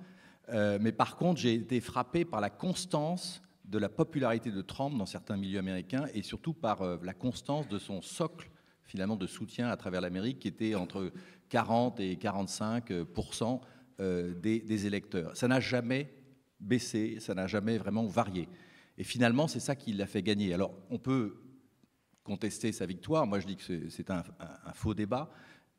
mais par contre, j'ai été frappé par la constance de la popularité de Trump dans certains milieux américains et surtout par la constance de son socle finalement de soutien à travers l'Amérique qui était entre 40 et 45% des électeurs. Ça n'a jamais baissé, ça n'a jamais vraiment varié. Et finalement, c'est ça qui l'a fait gagner. Alors, on peut contester sa victoire. Moi, je dis que c'est un faux débat.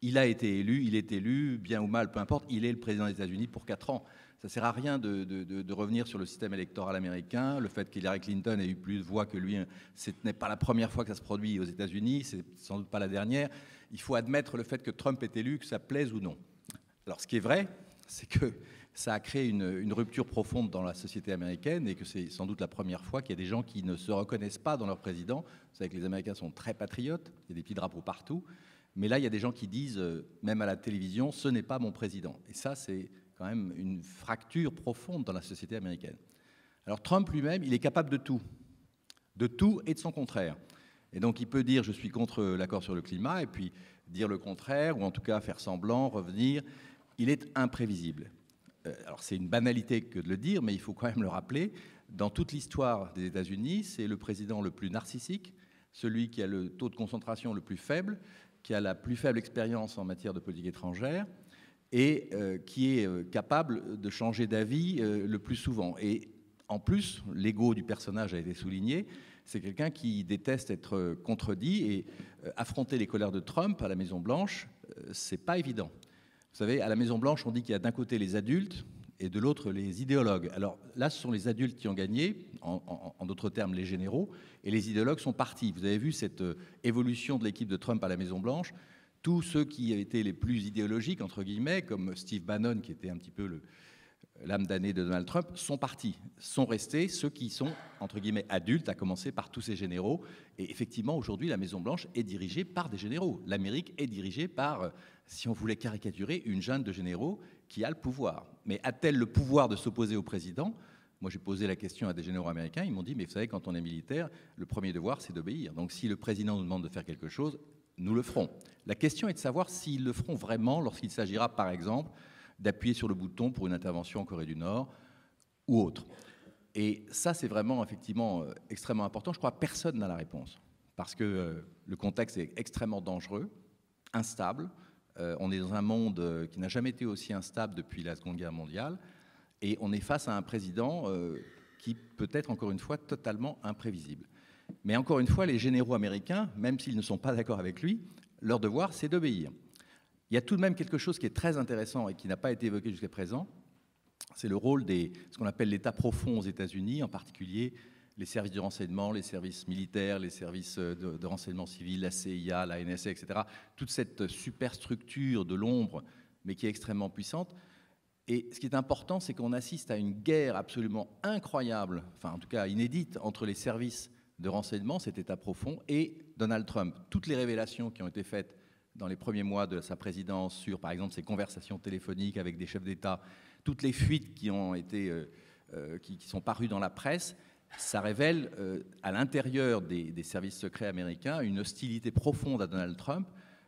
Il a été élu, il est élu, bien ou mal, peu importe. Il est le président des États-Unis pour 4 ans. Ça ne sert à rien de revenir sur le système électoral américain. Le fait qu'Hillary Clinton ait eu plus de voix que lui, ce n'est pas la première fois que ça se produit aux États-Unis, c'est sans doute pas la dernière. Il faut admettre le fait que Trump est élu, que ça plaise ou non. Alors, ce qui est vrai, c'est que ça a créé une rupture profonde dans la société américaine et que c'est sans doute la première fois qu'il y a des gens qui ne se reconnaissent pas dans leur président. Vous savez que les Américains sont très patriotes, il y a des petits drapeaux partout. Mais là, il y a des gens qui disent, même à la télévision, ce n'est pas mon président. Et ça, c'est quand même une fracture profonde dans la société américaine. Alors Trump lui-même, il est capable de tout et de son contraire. Et donc il peut dire je suis contre l'accord sur le climat et puis dire le contraire, ou en tout cas faire semblant, revenir. Il est imprévisible. Alors c'est une banalité que de le dire, mais il faut quand même le rappeler. Dans toute l'histoire des États-Unis, c'est le président le plus narcissique, celui qui a le taux de concentration le plus faible, qui a la plus faible expérience en matière de politique étrangère, et qui est capable de changer d'avis le plus souvent. Et en plus, l'ego du personnage a été souligné, c'est quelqu'un qui déteste être contredit, et affronter les colères de Trump à la Maison-Blanche, c'est pas évident. Vous savez, à la Maison-Blanche, on dit qu'il y a d'un côté les adultes et de l'autre les idéologues. Alors là, ce sont les adultes qui ont gagné, en d'autres termes les généraux, et les idéologues sont partis. Vous avez vu cette évolution de l'équipe de Trump à la Maison-Blanche. Tous ceux qui étaient les plus idéologiques, entre guillemets, comme Steve Bannon, qui était un petit peu l'âme damnée de Donald Trump, sont partis. Sont restés ceux qui sont, entre guillemets, adultes, à commencer par tous ces généraux. Et effectivement, aujourd'hui, la Maison-Blanche est dirigée par des généraux. L'Amérique est dirigée par, si on voulait caricaturer, une junte de généraux qui a le pouvoir. Mais a-t-elle le pouvoir de s'opposer au président ? Moi, j'ai posé la question à des généraux américains. Ils m'ont dit, mais vous savez, quand on est militaire, le premier devoir, c'est d'obéir. Donc si le président nous demande de faire quelque chose, nous le ferons. La question est de savoir s'ils le feront vraiment lorsqu'il s'agira, par exemple, d'appuyer sur le bouton pour une intervention en Corée du Nord ou autre. Et ça, c'est vraiment, effectivement, extrêmement important. Je crois que personne n'a la réponse, parce que le contexte est extrêmement dangereux, instable. On est dans un monde qui n'a jamais été aussi instable depuis la Seconde Guerre mondiale, et on est face à un président qui peut être, encore une fois, totalement imprévisible. Mais encore une fois, les généraux américains, même s'ils ne sont pas d'accord avec lui, leur devoir, c'est d'obéir. Il y a tout de même quelque chose qui est très intéressant et qui n'a pas été évoqué jusqu'à présent, c'est le rôle ce qu'on appelle l'État profond aux États-Unis, en particulier les services de renseignement, les services militaires, les services de renseignement civil, la CIA, la NSA, etc. Toute cette superstructure de l'ombre, mais qui est extrêmement puissante. Et ce qui est important, c'est qu'on assiste à une guerre absolument incroyable, enfin en tout cas inédite, entre les services de renseignement, cet État profond, et Donald Trump. Toutes les révélations qui ont été faites dans les premiers mois de sa présidence sur, par exemple, ses conversations téléphoniques avec des chefs d'État, toutes les fuites qui ont été, qui sont parues dans la presse, ça révèle à l'intérieur des services secrets américains une hostilité profonde à Donald Trump,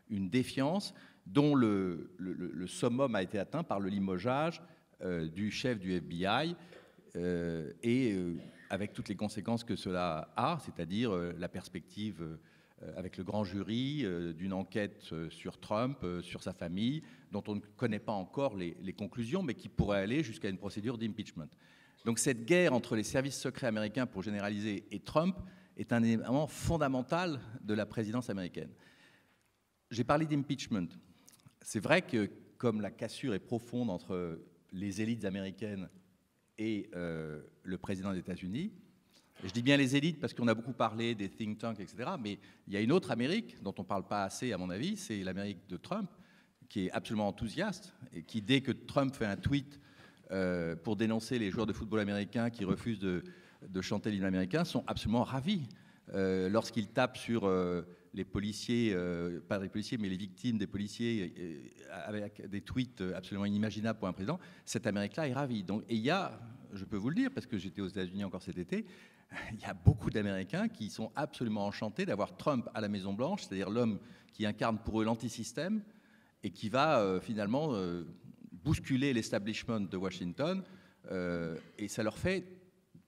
une défiance dont le summum a été atteint par le limogeage du chef du FBI, avec toutes les conséquences que cela a, c'est-à-dire la perspective avec le grand jury d'une enquête sur Trump, sur sa famille, dont on ne connaît pas encore les conclusions, mais qui pourrait aller jusqu'à une procédure d'impeachment. Donc cette guerre entre les services secrets américains, pour généraliser, et Trump est un élément fondamental de la présidence américaine. J'ai parlé d'impeachment. C'est vrai que comme la cassure est profonde entre les élites américaines et le président des États-Unis, je dis bien les élites parce qu'on a beaucoup parlé des think tanks, etc. Mais il y a une autre Amérique dont on ne parle pas assez, à mon avis, c'est l'Amérique de Trump, qui est absolument enthousiaste et qui, dès que Trump fait un tweet pour dénoncer les joueurs de football américains qui refusent de chanter l'hymne américain, sont absolument ravis. Lorsqu'il tape sur les policiers, pas les policiers, mais les victimes des policiers, avec des tweets absolument inimaginables pour un président, cette Amérique-là est ravie. Donc, et il y a, je peux vous le dire, parce que j'étais aux États-Unis encore cet été, il y a beaucoup d'Américains qui sont absolument enchantés d'avoir Trump à la Maison-Blanche, c'est-à-dire l'homme qui incarne pour eux l'antisystème et qui va finalement bousculer l'establishment de Washington. Et ça leur fait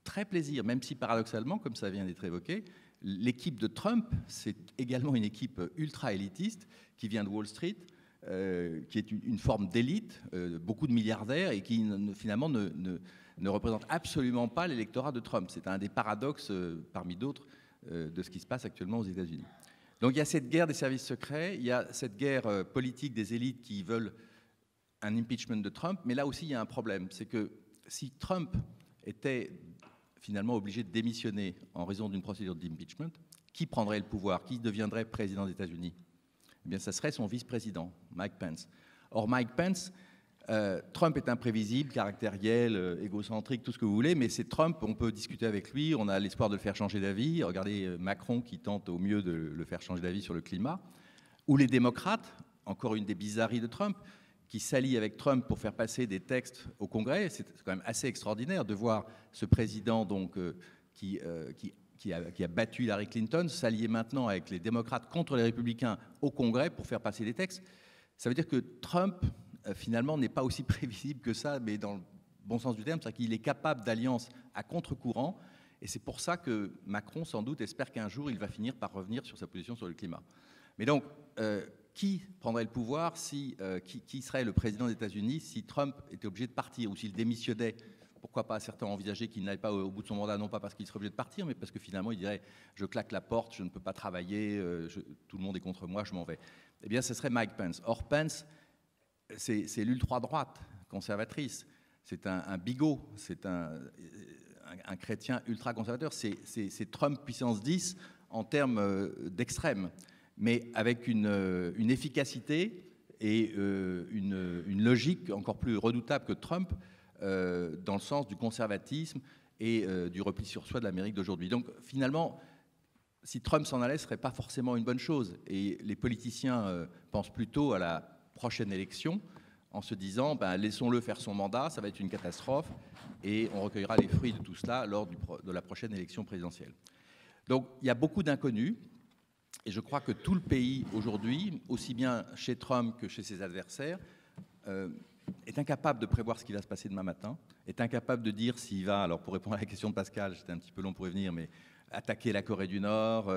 très plaisir, même si paradoxalement, comme ça vient d'être évoqué, l'équipe de Trump, c'est également une équipe ultra-élitiste qui vient de Wall Street, qui est une forme d'élite, beaucoup de milliardaires, et qui finalement ne représente absolument pas l'électorat de Trump. C'est un des paradoxes, parmi d'autres, de ce qui se passe actuellement aux États-Unis. Donc il y a cette guerre des services secrets, il y a cette guerre politique des élites qui veulent un impeachment de Trump, mais là aussi il y a un problème, c'est que si Trump était finalement obligé de démissionner en raison d'une procédure d'impeachment, qui prendrait le pouvoir? Qui deviendrait président des États-Unis? Eh bien, ça serait son vice-président, Mike Pence. Or, Mike Pence, Trump est imprévisible, caractériel, égocentrique, tout ce que vous voulez, mais c'est Trump, on peut discuter avec lui, on a l'espoir de le faire changer d'avis. Regardez Macron qui tente au mieux de le faire changer d'avis sur le climat. Ou les démocrates, encore une des bizarreries de Trump, qui s'allie avec Trump pour faire passer des textes au Congrès. C'est quand même assez extraordinaire de voir ce président donc, qui a battu Hillary Clinton s'allier maintenant avec les démocrates contre les républicains au Congrès pour faire passer des textes. Ça veut dire que Trump, finalement, n'est pas aussi prévisible que ça, mais dans le bon sens du terme, c'est-à-dire qu'il est capable d'alliances à contre-courant. Et c'est pour ça que Macron, sans doute, espère qu'un jour, il va finir par revenir sur sa position sur le climat. Mais donc, qui prendrait le pouvoir qui serait le président des États-Unis si Trump était obligé de partir ou s'il démissionnait? Pourquoi pas certains ont envisagé qu'il n'aille pas au bout de son mandat, non pas parce qu'il serait obligé de partir, mais parce que finalement il dirait je claque la porte, je ne peux pas travailler, tout le monde est contre moi, je m'en vais. Eh bien, ce serait Mike Pence. Or, Pence, c'est l'ultra-droite conservatrice, c'est un bigot, c'est un chrétien ultra-conservateur, c'est Trump puissance 10 en termes d'extrême, mais avec une efficacité et une logique encore plus redoutable que Trump, dans le sens du conservatisme et du repli sur soi de l'Amérique d'aujourd'hui. Donc finalement, si Trump s'en allait, ce ne serait pas forcément une bonne chose. Et les politiciens pensent plutôt à la prochaine élection en se disant laissons-le faire son mandat, ça va être une catastrophe et on recueillera les fruits de tout cela lors de la prochaine élection présidentielle. Donc il y a beaucoup d'inconnus et je crois que tout le pays aujourd'hui, aussi bien chez Trump que chez ses adversaires, est incapable de prévoir ce qui va se passer demain matin, est incapable de dire s'il va, alors pour répondre à la question de Pascal, j'étais un petit peu long pour y venir, mais attaquer la Corée du Nord,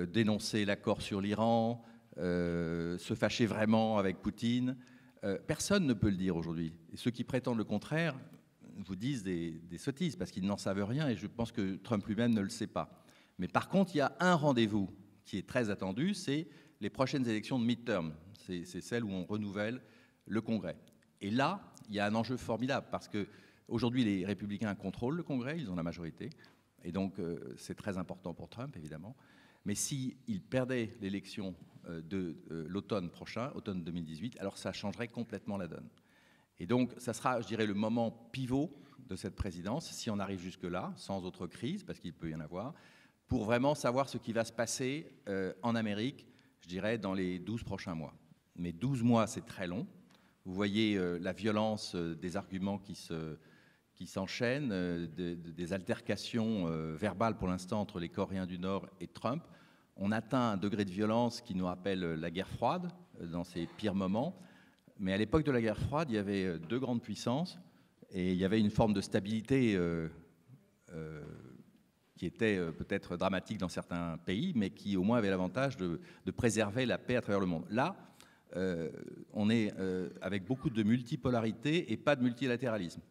dénoncer l'accord sur l'Iran, se fâcher vraiment avec Poutine. Personne ne peut le dire aujourd'hui. Et ceux qui prétendent le contraire vous disent des sottises, parce qu'ils n'en savent rien, et je pense que Trump lui-même ne le sait pas. Mais par contre, il y a un rendez-vous qui est très attendu, c'est les prochaines élections de midterm. C'est celles où on renouvelle le Congrès. Et là, il y a un enjeu formidable, parce qu'aujourd'hui, les républicains contrôlent le Congrès, ils ont la majorité, et donc c'est très important pour Trump, évidemment. Mais s'il perdait l'élection de l'automne prochain, automne 2018, alors ça changerait complètement la donne. Et donc, ça sera, je dirais, le moment pivot de cette présidence, si on arrive jusque-là, sans autre crise, parce qu'il peut y en avoir, pour vraiment savoir ce qui va se passer en Amérique, je dirais, dans les 12 prochains mois. Mais 12 mois, c'est très long. Vous voyez la violence des arguments qui s'enchaînent, des altercations verbales pour l'instant entre les Coréens du Nord et Trump. On atteint un degré de violence qui nous rappelle la guerre froide dans ses pires moments. Mais à l'époque de la guerre froide, il y avait deux grandes puissances Et il y avait une forme de stabilité qui était peut-être dramatique dans certains pays, mais qui au moins avait l'avantage de préserver la paix à travers le monde. Là, on est avec beaucoup de multipolarité et pas de multilatéralisme.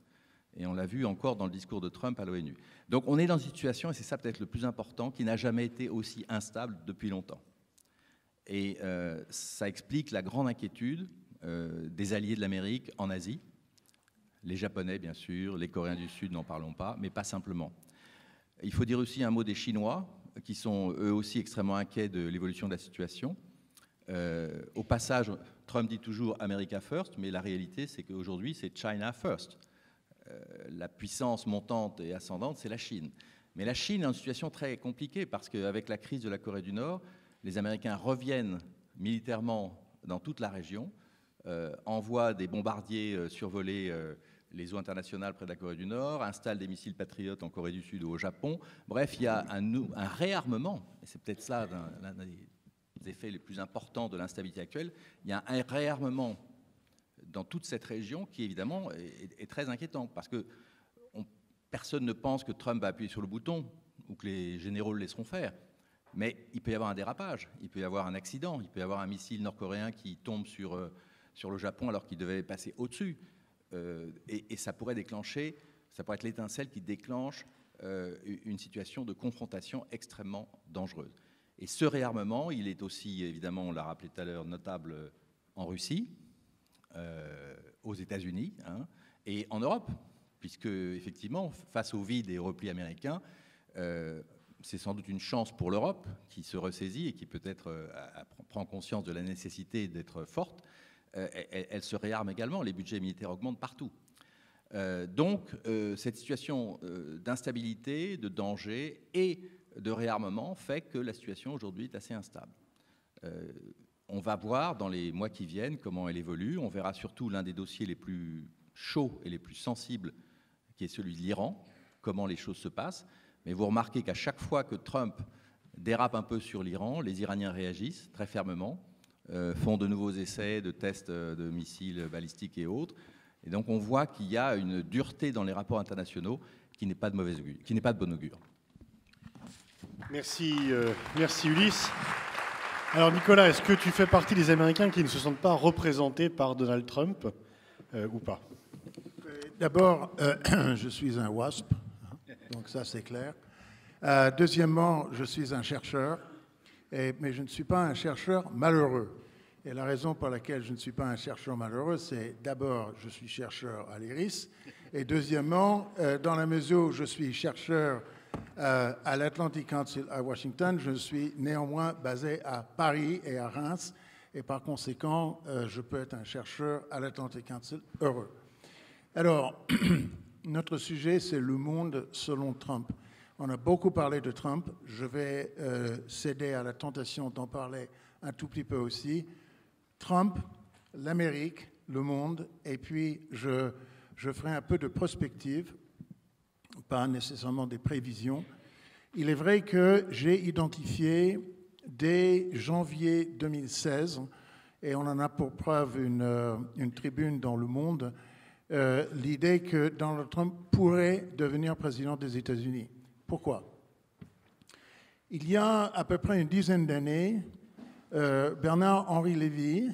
Et on l'a vu encore dans le discours de Trump à l'ONU. Donc on est dans une situation, et c'est ça peut-être le plus important, qui n'a jamais été aussi instable depuis longtemps. Et ça explique la grande inquiétude des alliés de l'Amérique en Asie, les Japonais bien sûr, les Coréens du Sud, n'en parlons pas, mais pas simplement. Il faut dire aussi un mot des Chinois, qui sont eux aussi extrêmement inquiets de l'évolution de la situation. Au passage, Trump dit toujours America First, mais la réalité c'est qu'aujourd'hui c'est China First. La puissance montante et ascendante, c'est la Chine. Mais la Chine est dans une situation très compliquée parce qu'avec la crise de la Corée du Nord, les Américains reviennent militairement dans toute la région, envoient des bombardiers survoler les eaux internationales près de la Corée du Nord, installent des missiles patriotes en Corée du Sud ou au Japon. Bref, il y a un réarmement, et c'est peut-être ça l'un des effets les plus importants de l'instabilité actuelle, il y a un réarmement dans toute cette région qui, évidemment, est très inquiétant, parce que personne ne pense que Trump va appuyer sur le bouton ou que les généraux le laisseront faire. Mais il peut y avoir un dérapage, il peut y avoir un accident, il peut y avoir un missile nord-coréen qui tombe sur le Japon alors qu'il devait passer au-dessus. Et ça pourrait déclencher, ça pourrait être l'étincelle qui déclenche une situation de confrontation extrêmement dangereuse. Et ce réarmement, il est aussi, évidemment, on l'a rappelé tout à l'heure, notable en Russie, aux États-Unis et en Europe, puisque effectivement, face au vide et au repli américain, c'est sans doute une chance pour l'Europe qui se ressaisit et qui peut-être prend conscience de la nécessité d'être forte. Elle se réarme également, les budgets militaires augmentent partout. Donc cette situation d'instabilité, de danger et de réarmement fait que la situation aujourd'hui est assez instable. On va voir dans les mois qui viennent comment elle évolue. On verra surtout l'un des dossiers les plus chauds et les plus sensibles, qui est celui de l'Iran, comment les choses se passent. Mais vous remarquez qu'à chaque fois que Trump dérape un peu sur l'Iran, les Iraniens réagissent très fermement, font de nouveaux essais de tests de missiles balistiques et autres. Et donc on voit qu'il y a une dureté dans les rapports internationaux qui n'est pas de mauvaise augure, qui n'est pas de bon augure. Merci, merci Ulysse. Alors Nicolas, est-ce que tu fais partie des Américains qui ne se sentent pas représentés par Donald Trump ou pas? D'abord, je suis un WASP, donc ça c'est clair. Deuxièmement, je suis un chercheur, mais je ne suis pas un chercheur malheureux. Et la raison pour laquelle je ne suis pas un chercheur malheureux, c'est d'abord, je suis chercheur à l'IRIS, et deuxièmement, dans la mesure où je suis chercheur à l'Atlantic Council à Washington, je suis néanmoins basé à Paris et à Reims, et par conséquent, je peux être un chercheur à l'Atlantic Council heureux. Alors, notre sujet, c'est le monde selon Trump. On a beaucoup parlé de Trump. Je vais céder à la tentation d'en parler un tout petit peu aussi. Trump, l'Amérique, le monde, et puis je ferai un peu de prospective, pas nécessairement des prévisions. Il est vrai que j'ai identifié dès janvier 2016, et on en a pour preuve une tribune dans Le Monde, l'idée que Donald Trump pourrait devenir président des États-Unis. Pourquoi? Il y a à peu près une dizaine d'années, Bernard-Henri Lévy,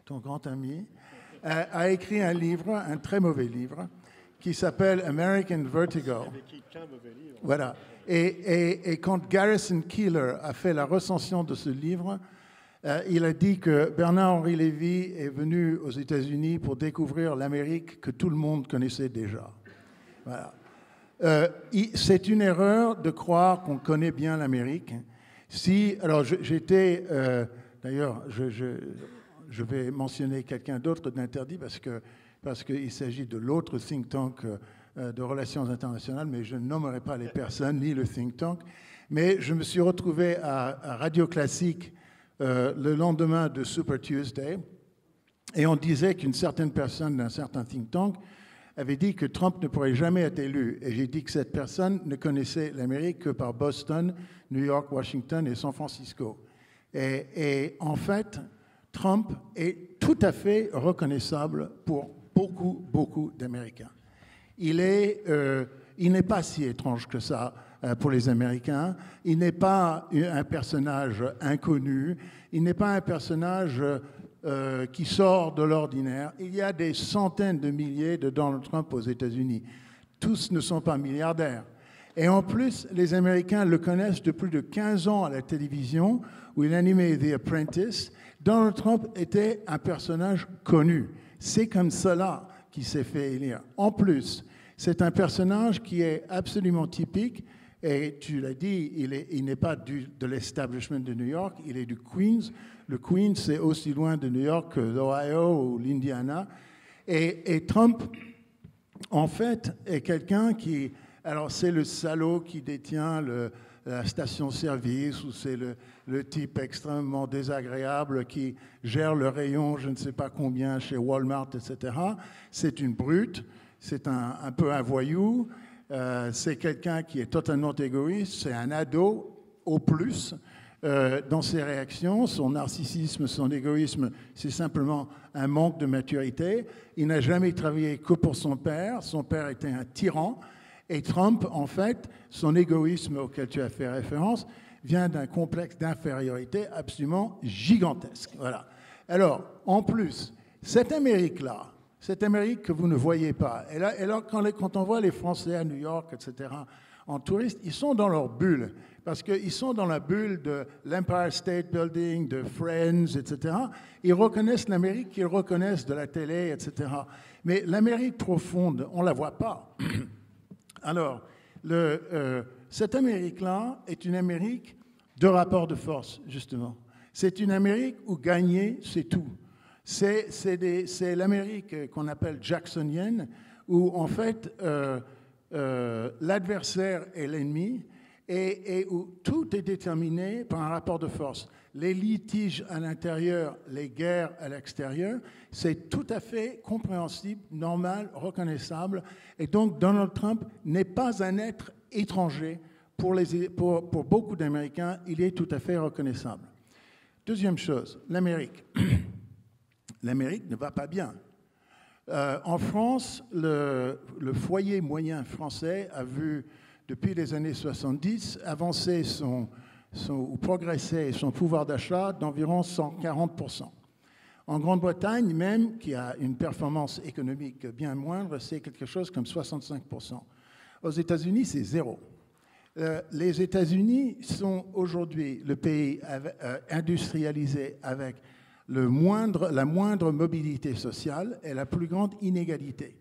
ton grand ami, a écrit un livre, un très mauvais livre, qui s'appelle American Vertigo. Voilà. Et quand Garrison Keillor a fait la recension de ce livre, il a dit que Bernard-Henri Lévy est venu aux États-Unis pour découvrir l'Amérique que tout le monde connaissait déjà. Voilà. C'est une erreur de croire qu'on connaît bien l'Amérique. Alors j'étais, d'ailleurs, je vais mentionner quelqu'un d'autre d'interdit parce qu'il s'agit de l'autre think tank de relations internationales, mais je ne nommerai pas les personnes ni le think tank. Mais je me suis retrouvé à Radio Classique le lendemain de Super Tuesday, et on disait qu'une certaine personne d'un certain think tank avait dit que Trump ne pourrait jamais être élu. Et j'ai dit que cette personne ne connaissait l'Amérique que par Boston, New York, Washington et San Francisco. Et en fait, Trump est tout à fait reconnaissable pour beaucoup d'Américains. il n'est pas si étrange que ça pour les Américains. Il n'est pas un personnage inconnu. Il n'est pas un personnage qui sort de l'ordinaire. Il y a des centaines de milliers de Donald Trump aux États-Unis. Tous ne sont pas milliardaires. Et en plus, les Américains le connaissent depuis plus de 15 ans à la télévision, où il animait The Apprentice. Donald Trump était un personnage connu. C'est comme cela qu'il s'est fait élire. En plus, c'est un personnage qui est absolument typique, et tu l'as dit, il n'est pas de l'establishment de New York, il est du Queens. Le Queens, c'est aussi loin de New York que l'Ohio ou l'Indiana. Et Trump, en fait, est quelqu'un qui... Alors, c'est le salaud qui détient la station-service, ou c'est le type extrêmement désagréable qui gère le rayon, je ne sais pas combien, chez Walmart, etc. C'est une brute, c'est un peu un voyou, c'est quelqu'un qui est totalement égoïste, c'est un ado au plus dans ses réactions. Son narcissisme, son égoïsme, c'est simplement un manque de maturité. Il n'a jamais travaillé que pour son père était un tyran. Et Trump, en fait, son égoïsme auquel tu as fait référence, vient d'un complexe d'infériorité absolument gigantesque. Voilà. Alors, en plus, cette Amérique-là, cette Amérique que vous ne voyez pas, et là quand on voit les Français à New York, etc., en touriste, ils sont dans leur bulle, parce qu'ils sont dans la bulle de l'Empire State Building, de Friends, etc. Ils reconnaissent l'Amérique qu'ils reconnaissent de la télé, etc. Mais l'Amérique profonde, on ne la voit pas. Alors, cette Amérique-là est une Amérique de rapport de force, justement. C'est une Amérique où gagner, c'est tout. C'est l'Amérique qu'on appelle jacksonienne, où, en fait, l'adversaire est l'ennemi et où tout est déterminé par un rapport de force. Les litiges à l'intérieur, les guerres à l'extérieur, c'est tout à fait compréhensible, normal, reconnaissable. Et donc Donald Trump n'est pas un être étranger pour beaucoup d'Américains, il est tout à fait reconnaissable. Deuxième chose, l'Amérique. L'Amérique ne va pas bien. En France, le foyer moyen français a vu, depuis les années 70, avancer ou progresser son pouvoir d'achat d'environ 140%. En Grande-Bretagne, même, qui a une performance économique bien moindre, c'est quelque chose comme 65%. Aux États-Unis, c'est zéro. Les États-Unis sont aujourd'hui le pays industrialisé avec la moindre mobilité sociale et la plus grande inégalité.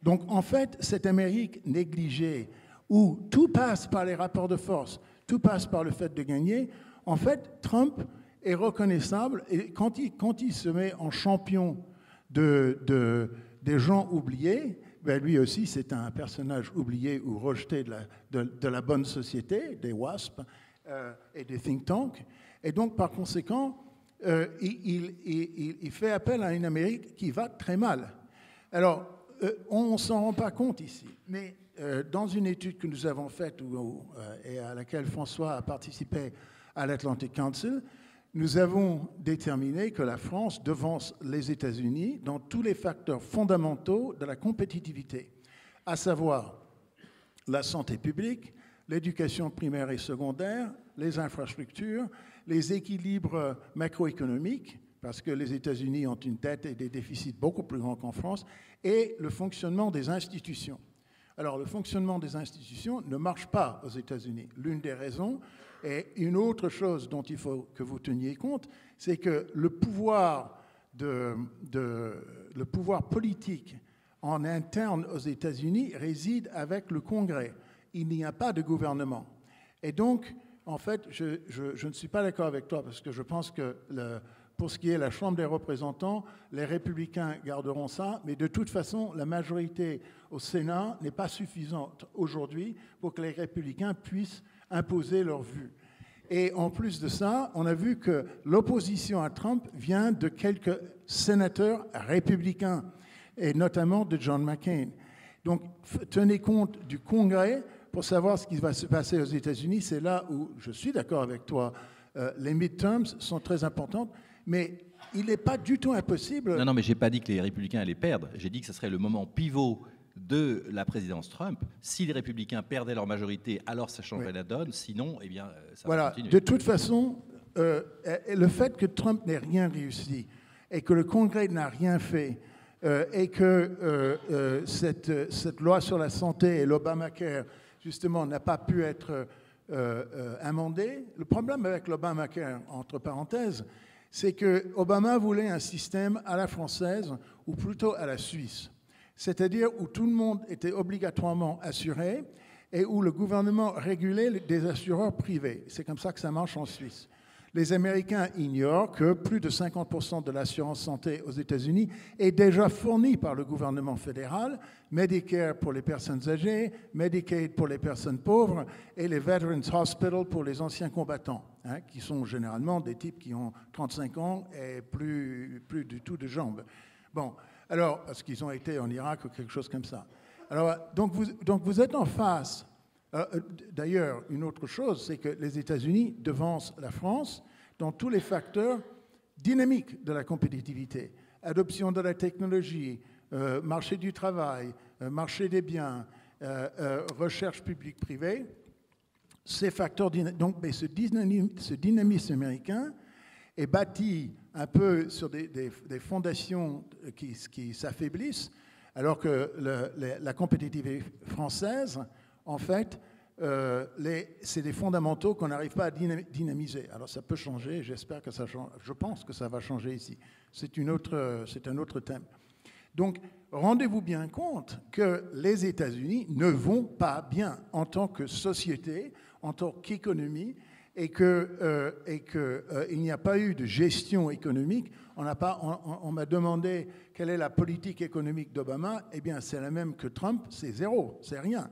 Donc, en fait, cette Amérique négligée, où tout passe par les rapports de force, tout passe par le fait de gagner, en fait, Trump est reconnaissable, et quand il se met en champion des gens oubliés, ben lui aussi c'est un personnage oublié ou rejeté de la bonne société, des WASP et des think tanks, et donc par conséquent, il fait appel à une Amérique qui va très mal. Alors, on ne s'en rend pas compte ici, mais dans une étude que nous avons faite et à laquelle François a participé à l'Atlantic Council, nous avons déterminé que la France devance les États-Unis dans tous les facteurs fondamentaux de la compétitivité, à savoir la santé publique, l'éducation primaire et secondaire, les infrastructures, les équilibres macroéconomiques, parce que les États-Unis ont une dette et des déficits beaucoup plus grands qu'en France, et le fonctionnement des institutions. Alors, le fonctionnement des institutions ne marche pas aux États-Unis. L'une des raisons, et une autre chose dont il faut que vous teniez compte, c'est que le pouvoir politique en interne aux États-Unis réside avec le Congrès. Il n'y a pas de gouvernement. Et donc, en fait, je ne suis pas d'accord avec toi, parce que je pense que pour ce qui est de la Chambre des représentants, les républicains garderont ça, mais de toute façon, la majorité au Sénat n'est pas suffisante aujourd'hui pour que les républicains puissent imposer leur vue. Et en plus de ça, on a vu que l'opposition à Trump vient de quelques sénateurs républicains, et notamment de John McCain. Donc, tenez compte du Congrès pour savoir ce qui va se passer aux États-Unis. C'est là où je suis d'accord avec toi. Les midterms sont très importantes, mais il n'est pas du tout impossible... Non, mais je n'ai pas dit que les républicains allaient perdre. J'ai dit que ce serait le moment pivot de la présidence Trump. Si les républicains perdaient leur majorité, alors ça changerait la donne. Sinon, eh bien, ça va continuer. De toute façon, le fait que Trump n'ait rien réussi et que le Congrès n'a rien fait et que cette loi sur la santé et l'Obamacare, justement, n'a pas pu être amendée. Le problème avec l'Obamacare, entre parenthèses, c'est que Obama voulait un système à la française ou plutôt à la suisse, c'est-à-dire où tout le monde était obligatoirement assuré et où le gouvernement régulait des assureurs privés. C'est comme ça que ça marche en Suisse. Les Américains ignorent que plus de 50% de l'assurance santé aux États-Unis est déjà fournie par le gouvernement fédéral, Medicare pour les personnes âgées, Medicaid pour les personnes pauvres et les Veterans Hospital pour les anciens combattants, hein, qui sont généralement des types qui ont 35 ans et plus du tout de jambes. Bon, alors, parce qu'ils ont été en Irak ou quelque chose comme ça. Alors, donc vous êtes en face. D'ailleurs, une autre chose, c'est que les États-Unis devancent la France dans tous les facteurs dynamiques de la compétitivité. Adoption de la technologie, marché du travail, marché des biens, recherche publique-privée. Ces facteurs donc, mais ce dynamisme américain est bâti un peu sur des fondations qui s'affaiblissent, alors que la compétitivité française, en fait, c'est des fondamentaux qu'on n'arrive pas à dynamiser. Alors ça peut changer, j'espère que ça change. Je pense que ça va changer ici. C'est un autre thème. Donc, rendez-vous bien compte que les États-Unis ne vont pas bien en tant que société, en tant qu'économie, et qu'il n'y a pas eu de gestion économique. On m'a demandé quelle est la politique économique d'Obama. Eh bien, c'est la même que Trump, c'est zéro, c'est rien.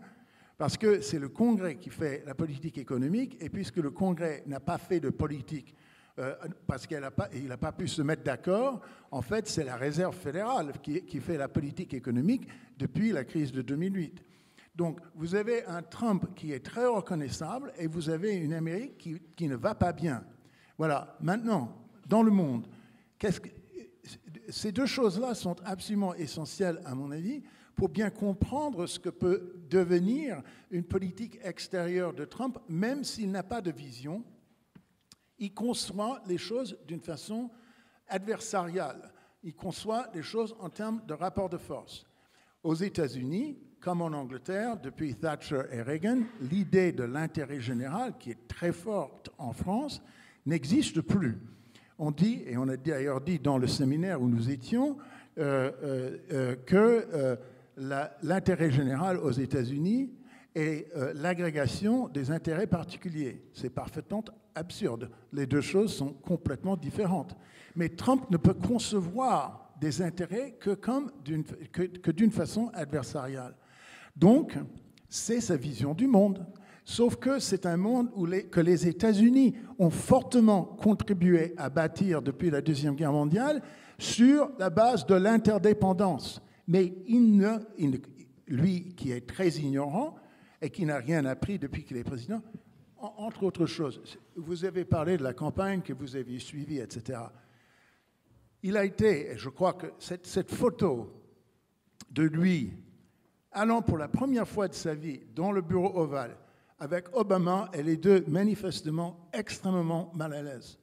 Parce que c'est le Congrès qui fait la politique économique, et puisque le Congrès n'a pas fait de politique, parce qu'il n'a pas pu se mettre d'accord, en fait, c'est la Réserve fédérale qui fait la politique économique depuis la crise de 2008. Donc, vous avez un Trump qui est très reconnaissable, et vous avez une Amérique qui ne va pas bien. Voilà. Maintenant, dans le monde, ces deux choses-là sont absolument essentielles, à mon avis, pour bien comprendre ce que peut devenir une politique extérieure de Trump, même s'il n'a pas de vision. Il conçoit les choses d'une façon adversariale. Il conçoit les choses en termes de rapport de force. Aux États-Unis, comme en Angleterre, depuis Thatcher et Reagan, l'idée de l'intérêt général, qui est très forte en France, n'existe plus. On dit, et on a d'ailleurs dit dans le séminaire où nous étions, que l'intérêt général aux États-Unis est l'agrégation des intérêts particuliers. C'est parfaitement absurde. Les deux choses sont complètement différentes. Mais Trump ne peut concevoir des intérêts que d'une façon adversariale. Donc, c'est sa vision du monde. Sauf que c'est un monde que les États-Unis ont fortement contribué à bâtir depuis la Deuxième Guerre mondiale sur la base de l'interdépendance. Mais lui, qui est très ignorant et qui n'a rien appris depuis qu'il est président, entre autres choses, vous avez parlé de la campagne que vous avez suivie, etc. Il a été, et je crois que cette photo de lui allant pour la première fois de sa vie dans le bureau ovale avec Obama, et les deux manifestement extrêmement mal à l'aise.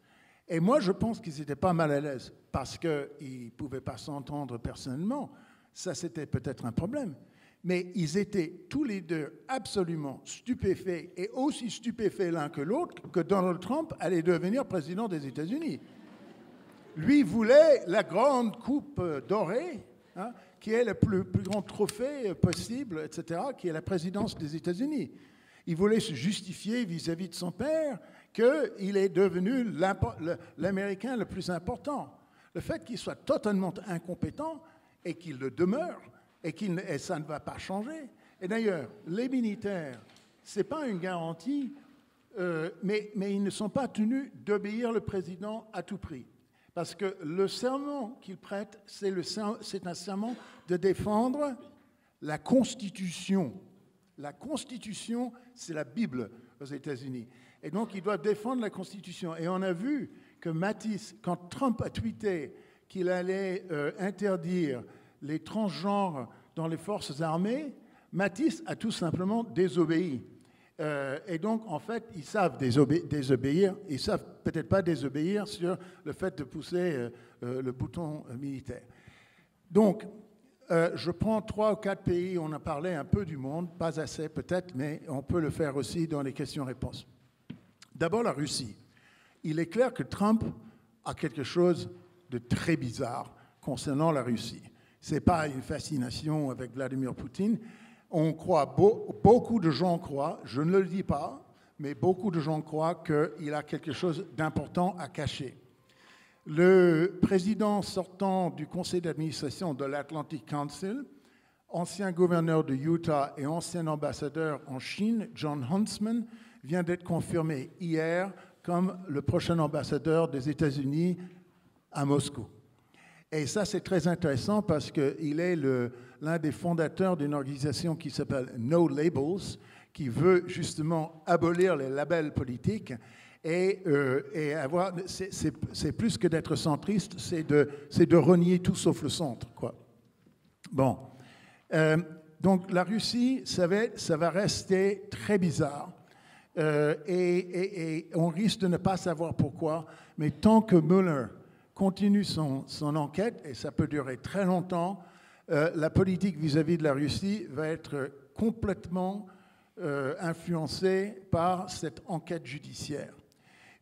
Et moi, je pense qu'ils n'étaient pas mal à l'aise parce qu'ils ne pouvaient pas s'entendre personnellement. Ça, c'était peut-être un problème. Mais ils étaient tous les deux absolument stupéfaits, et aussi stupéfaits l'un que l'autre, que Donald Trump allait devenir président des États-Unis. Lui voulait la grande coupe dorée, hein, qui est le plus grand trophée possible, etc., qui est la présidence des États-Unis. Il voulait se justifier vis-à-vis de son père qu'il est devenu l'Américain le plus important. Le fait qu'il soit totalement incompétent, et qu'il le demeure, et ça ne va pas changer. Et d'ailleurs, les militaires, ce n'est pas une garantie, mais ils ne sont pas tenus d'obéir le président à tout prix. Parce que le serment qu'ils prêtent, c'est un serment de défendre la Constitution. La Constitution, c'est la Bible aux États-Unis. Et donc, ils doivent défendre la Constitution. Et on a vu que Mattis, quand Trump a tweeté qu'il allait interdire les transgenres dans les forces armées, Matisse a tout simplement désobéi. Et donc, en fait, ils savent désobéir. Ils savent peut-être pas désobéir sur le fait de pousser le bouton militaire. Donc, je prends 3 ou 4 pays, on a parlé un peu du monde, pas assez peut-être, mais on peut le faire aussi dans les questions-réponses. D'abord, la Russie. Il est clair que Trump a quelque chose de très bizarre concernant la Russie. Ce n'est pas une fascination avec Vladimir Poutine. On croit, beaucoup de gens croient, je ne le dis pas, mais beaucoup de gens croient qu'il a quelque chose d'important à cacher. Le président sortant du conseil d'administration de l'Atlantic Council, ancien gouverneur de Utah et ancien ambassadeur en Chine, John Huntsman, vient d'être confirmé hier comme le prochain ambassadeur des États-Unis à Moscou. Et ça, c'est très intéressant parce qu'il est l'un des fondateurs d'une organisation qui s'appelle No Labels, qui veut justement abolir les labels politiques et avoir. C'est plus que d'être centriste, c'est de renier tout sauf le centre, quoi. Bon. Donc la Russie, ça va rester très bizarre. Et on risque de ne pas savoir pourquoi, mais tant que Mueller continue son enquête, et ça peut durer très longtemps, la politique vis-à-vis de la Russie va être complètement influencée par cette enquête judiciaire.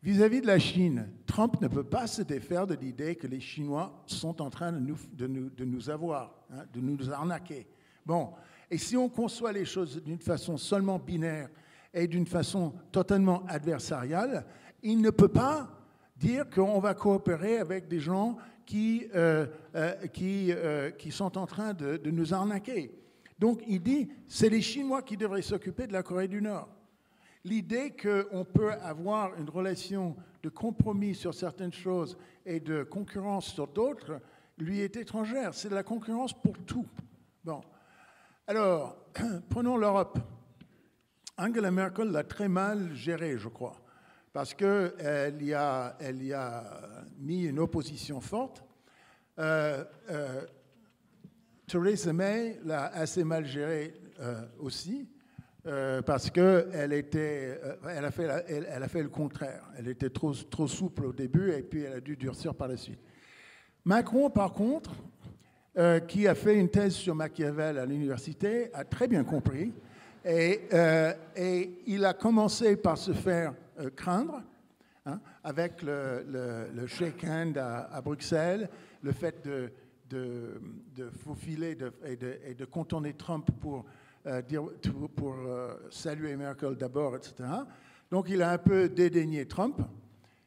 Vis-à-vis de la Chine, Trump ne peut pas se défaire de l'idée que les Chinois sont en train de nous avoir, hein, de nous arnaquer. Bon, et si on conçoit les choses d'une façon seulement binaire et d'une façon totalement adversariale, il ne peut pas dire qu'on va coopérer avec des gens qui sont en train de nous arnaquer. Donc il dit, c'est les Chinois qui devraient s'occuper de la Corée du Nord. L'idée qu'on peut avoir une relation de compromis sur certaines choses et de concurrence sur d'autres lui est étrangère. C'est de la concurrence pour tout. Bon. Alors, prenons l'Europe. Angela Merkel l'a très mal gérée, je crois, parce qu'elle y a mis une opposition forte. Theresa May l'a assez mal gérée aussi, parce qu'elle a fait le contraire. Elle était trop souple au début et puis elle a dû durcir par la suite. Macron, par contre, qui a fait une thèse sur Machiavel à l'université, a très bien compris. Et il a commencé par se faire craindre, hein, avec le shake hand à Bruxelles, le fait de faufiler et de contourner Trump pour saluer Merkel d'abord, etc. Donc il a un peu dédaigné Trump,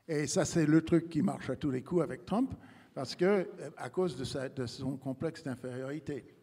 et ça c'est le truc qui marche à tous les coups avec Trump, parce que à cause de son complexe d'infériorité.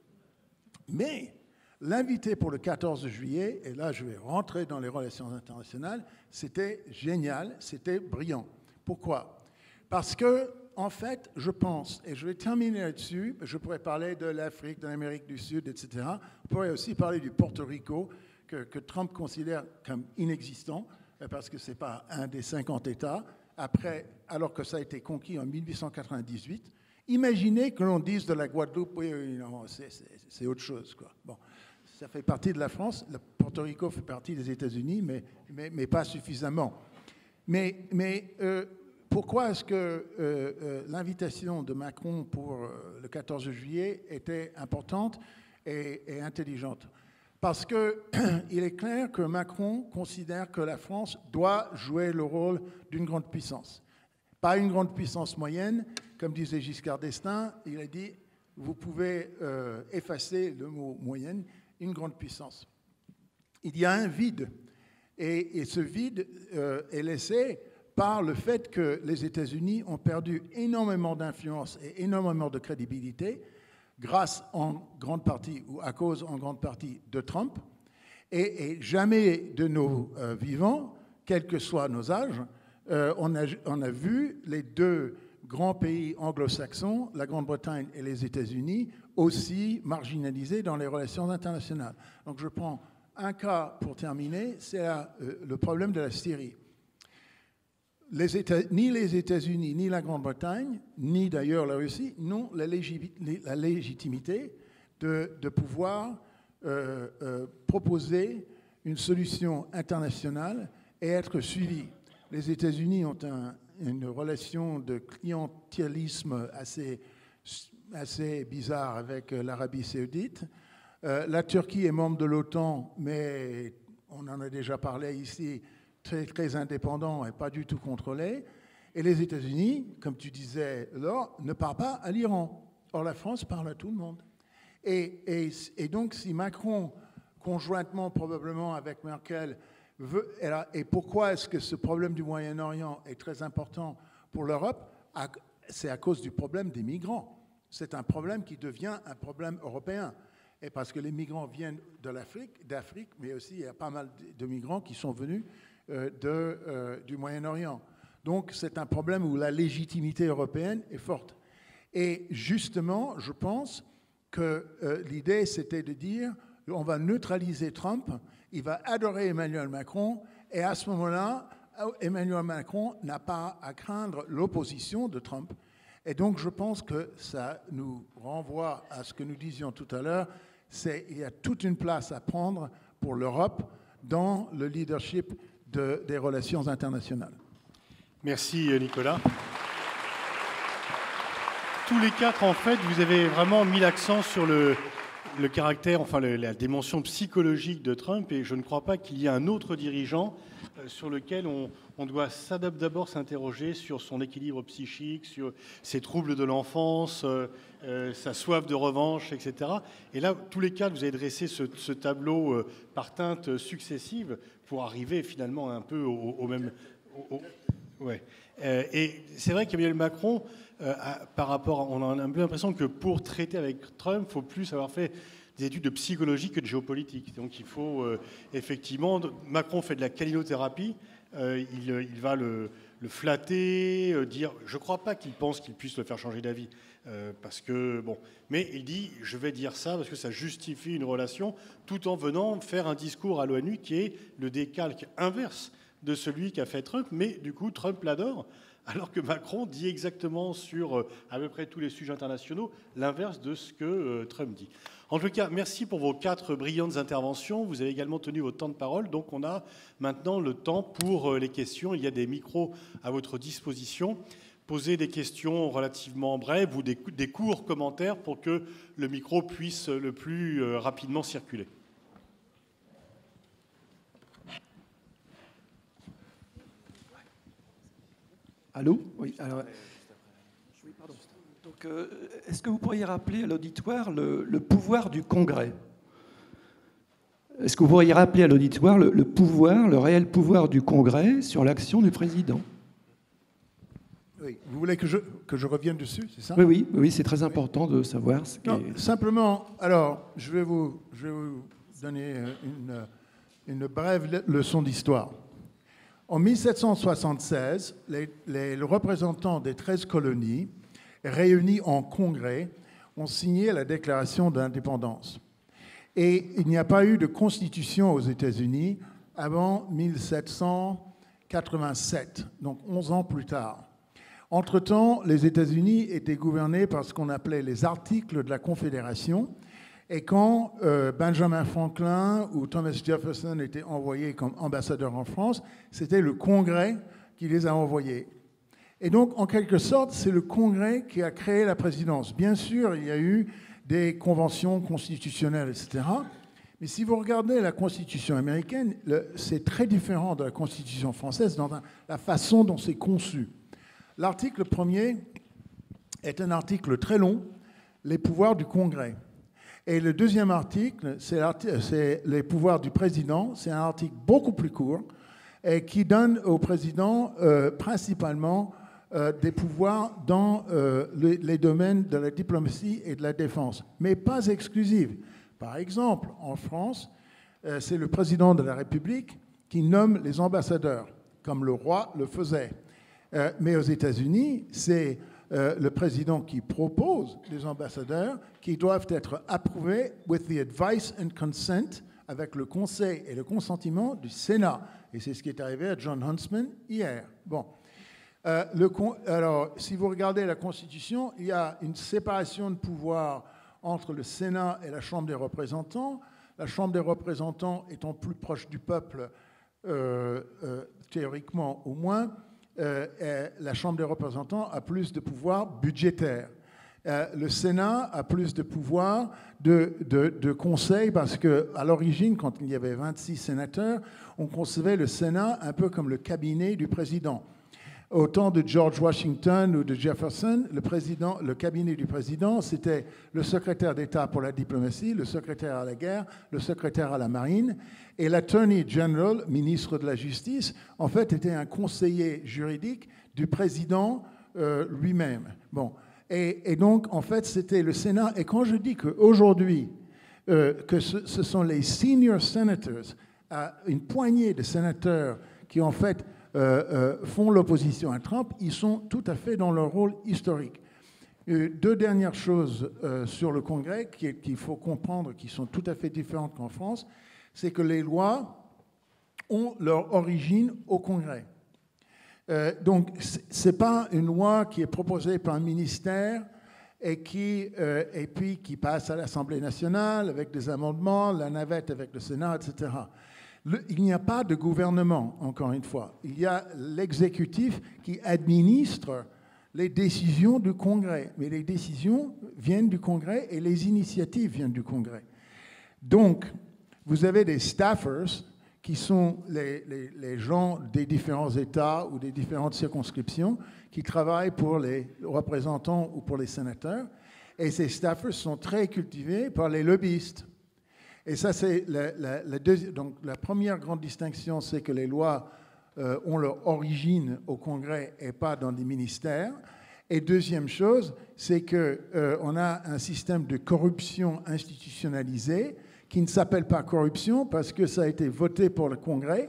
Mais l'invité pour le 14 juillet, et là je vais rentrer dans les relations internationales, c'était génial, c'était brillant. Pourquoi? Parce que, en fait, je pense, et je vais terminer là-dessus, je pourrais parler de l'Afrique, de l'Amérique du Sud, etc. On pourrait aussi parler du Porto Rico, que Trump considère comme inexistant, parce que ce n'est pas un des 50 États, après, alors que ça a été conquis en 1898. Imaginez que l'on dise de la Guadeloupe, oui, non, c'est autre chose, quoi. Bon. Ça fait partie de la France, le Porto Rico fait partie des États-Unis, mais pas suffisamment. Mais pourquoi est-ce que l'invitation de Macron pour le 14 juillet était importante et intelligente? Parce qu'il est clair que Macron considère que la France doit jouer le rôle d'une grande puissance. Pas une grande puissance moyenne, comme disait Giscard d'Estaing, il a dit, vous pouvez effacer le mot moyenne, une grande puissance. Il y a un vide, et ce vide est laissé par le fait que les États-Unis ont perdu énormément d'influence et énormément de crédibilité grâce en grande partie, ou à cause en grande partie de Trump, et jamais de nos vivants, quels que soient nos âges, on a vu les deux grands pays anglo-saxons, la Grande-Bretagne et les États-Unis, aussi marginalisés dans les relations internationales. Donc je prends un cas pour terminer, c'est le problème de la Syrie. Ni les États-Unis, ni la Grande-Bretagne, ni d'ailleurs la Russie, n'ont la légitimité de pouvoir proposer une solution internationale et être suivi. Les États-Unis ont une relation de clientélisme assez bizarre avec l'Arabie saoudite. La Turquie est membre de l'OTAN, mais on en a déjà parlé ici, très, très indépendant et pas du tout contrôlé. Et les États-Unis, comme tu disais, Laure, ne parlent pas à l'Iran. Or, la France parle à tout le monde. Et donc, si Macron, conjointement probablement avec Merkel, et pourquoi est-ce que ce problème du Moyen-Orient est très important pour l'Europe? C'est à cause du problème des migrants. C'est un problème qui devient un problème européen. Et parce que les migrants viennent d'Afrique, mais aussi il y a pas mal de migrants qui sont venus du Moyen-Orient. Donc c'est un problème où la légitimité européenne est forte. Et justement, je pense que l'idée, c'était de dire on va neutraliser Trump, il va adorer Emmanuel Macron, et à ce moment-là, Emmanuel Macron n'a pas à craindre l'opposition de Trump. Et donc je pense que ça nous renvoie à ce que nous disions tout à l'heure, il y a toute une place à prendre pour l'Europe dans le leadership des relations internationales. Merci Nicolas. Tous les quatre, en fait, vous avez vraiment mis l'accent sur le caractère, enfin la dimension psychologique de Trump, et je ne crois pas qu'il y ait un autre dirigeant sur lequel on doit d'abord s'interroger sur son équilibre psychique, sur ses troubles de l'enfance, sa soif de revanche, etc. Et là, tous les quatre, vous avez dressé ce tableau par teintes successives pour arriver finalement un peu au même... Ouais. Et c'est vrai qu'Emmanuel Macron, par rapport, on a un peu l'impression que pour traiter avec Trump, il faut plus avoir fait des études de psychologie que de géopolitique. Donc il faut effectivement, Macron fait de la calinothérapie, il va le flatter, dire, je ne crois pas qu'il pense qu'il puisse le faire changer d'avis, parce que bon, mais il dit, je vais dire ça parce que ça justifie une relation, tout en venant faire un discours à l'ONU qui est le décalque inverse de celui qu'a fait Trump, mais du coup Trump l'adore, alors que Macron dit exactement sur à peu près tous les sujets internationaux l'inverse de ce que Trump dit. En tout cas, merci pour vos 4 brillantes interventions. Vous avez également tenu votre temps de parole, donc on a maintenant le temps pour les questions. Il y a des micros à votre disposition. Posez des questions relativement brèves ou des courts commentaires pour que le micro puisse le plus rapidement circuler. Allô? Oui, alors... Oui, pardon. Donc, est-ce que vous pourriez rappeler à l'auditoire le pouvoir du Congrès? Est-ce que vous pourriez rappeler à l'auditoire le réel pouvoir du Congrès sur l'action du président? Oui. Vous voulez que je revienne dessus, c'est ça? Oui, c'est très important de savoir ce non, simplement, alors, je vais vous donner une brève leçon d'histoire. En 1776, les représentants des 13 colonies, réunis en congrès, ont signé la déclaration d'indépendance. Et il n'y a pas eu de constitution aux États-Unis avant 1787, donc 11 ans plus tard. Entre-temps, les États-Unis étaient gouvernés par ce qu'on appelait les articles de la Confédération. Et quand Benjamin Franklin ou Thomas Jefferson étaient envoyés comme ambassadeurs en France, c'était le Congrès qui les a envoyés. Et donc, en quelque sorte, c'est le Congrès qui a créé la présidence. Bien sûr, il y a eu des conventions constitutionnelles, etc. Mais si vous regardez la Constitution américaine, c'est très différent de la Constitution française dans la façon dont c'est conçu. L'article 1er est un article très long, les pouvoirs du Congrès. Et le deuxième article, c'est les pouvoirs du président. C'est un article beaucoup plus court et qui donne au président principalement des pouvoirs dans les domaines de la diplomatie et de la défense, mais pas exclusifs. Par exemple, en France, c'est le président de la République qui nomme les ambassadeurs, comme le roi le faisait. Mais aux États-Unis, c'est le président qui propose des ambassadeurs qui doivent être approuvés with the advice and consent, avec le conseil et le consentement du Sénat. Et c'est ce qui est arrivé à John Huntsman hier. Bon. Alors, si vous regardez la Constitution, il y a une séparation de pouvoir entre le Sénat et la Chambre des représentants. La Chambre des représentants étant plus proche du peuple, théoriquement au moins, la Chambre des représentants a plus de pouvoir budgétaire. Le Sénat a plus de pouvoir de conseil parce qu'à l'origine, quand il y avait 26 sénateurs, on concevait le Sénat un peu comme le cabinet du président. Au temps de George Washington ou de Jefferson, le cabinet du président, c'était le secrétaire d'État pour la diplomatie, le secrétaire à la guerre, le secrétaire à la marine, et l'Attorney General, ministre de la Justice, en fait, était un conseiller juridique du président lui-même. Bon. Et donc, en fait, c'était le Sénat. Et quand je dis qu'aujourd'hui, que ce sont les senior senators, une poignée de sénateurs qui, en fait, font l'opposition à Trump, ils sont tout à fait dans leur rôle historique. Deux dernières choses sur le Congrès qu'il faut comprendre, qui sont tout à fait différentes qu'en France, c'est que les lois ont leur origine au Congrès. Donc, ce n'est pas une loi qui est proposée par un ministère et puis qui passe à l'Assemblée nationale avec des amendements, la navette avec le Sénat, etc. Il n'y a pas de gouvernement, encore une fois. Il y a l'exécutif qui administre les décisions du Congrès. Mais les décisions viennent du Congrès et les initiatives viennent du Congrès. Donc, vous avez des staffers qui sont les gens des différents États ou des différentes circonscriptions qui travaillent pour les représentants ou pour les sénateurs. Et ces staffers sont très cultivés par les lobbyistes. Et ça, c'est donc la première grande distinction, c'est que les lois ont leur origine au Congrès et pas dans des ministères. Et deuxième chose, c'est qu'on a un système de corruption institutionnalisé qui ne s'appelle pas corruption parce que ça a été voté pour le Congrès.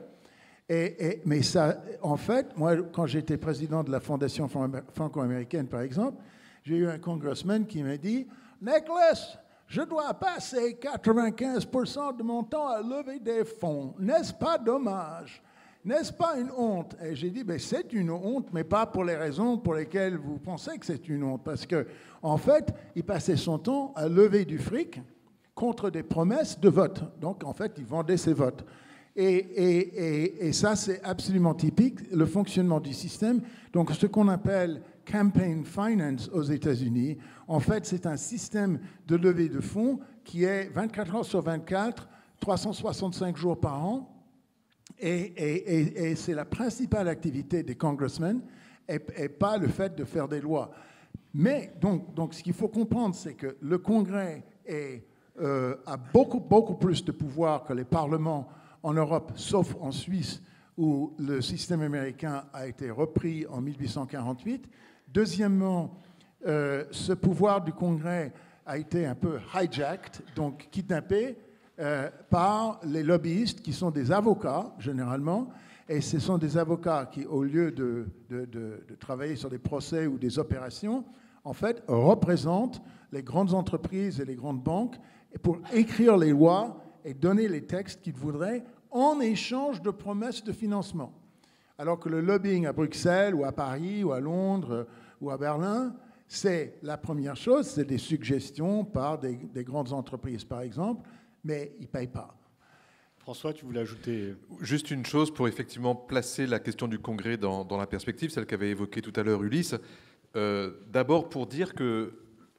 Mais ça, en fait, moi, quand j'étais président de la Fondation franco-américaine, par exemple, j'ai eu un congressman qui m'a dit « Nicholas, je dois passer 95% de mon temps à lever des fonds. N'est-ce pas dommage? N'est-ce pas une honte ?» Et j'ai dit, c'est une honte, mais pas pour les raisons pour lesquelles vous pensez que c'est une honte. Parce qu'en fait, il passait son temps à lever du fric contre des promesses de vote. Donc, en fait, il vendait ses votes. Et ça, c'est absolument typique, le fonctionnement du système. Donc, ce qu'on appelle campaign finance aux États-Unis, en fait, c'est un système de levée de fonds qui est 24 heures sur 24, 365 jours par an. Et c'est la principale activité des congressmen et pas le fait de faire des lois. Mais, donc ce qu'il faut comprendre, c'est que le Congrès a beaucoup plus de pouvoir que les parlements en Europe, sauf en Suisse, où le système américain a été repris en 1848. Deuxièmement, ce pouvoir du Congrès a été un peu hijacked, donc kidnappé par les lobbyistes, qui sont des avocats, généralement, et ce sont des avocats qui, au lieu de travailler sur des procès ou des opérations, en fait, représentent les grandes entreprises et les grandes banques pour écrire les lois et donner les textes qu'ils voudraient en échange de promesses de financement. Alors que le lobbying à Bruxelles ou à Paris ou à Londres ou à Berlin, c'est la première chose, c'est des suggestions par des grandes entreprises, par exemple, mais ils ne payent pas. François, tu voulais ajouter... Juste une chose pour effectivement placer la question du Congrès dans la perspective, celle qu'avait évoquée tout à l'heure Ulysse. D'abord pour dire que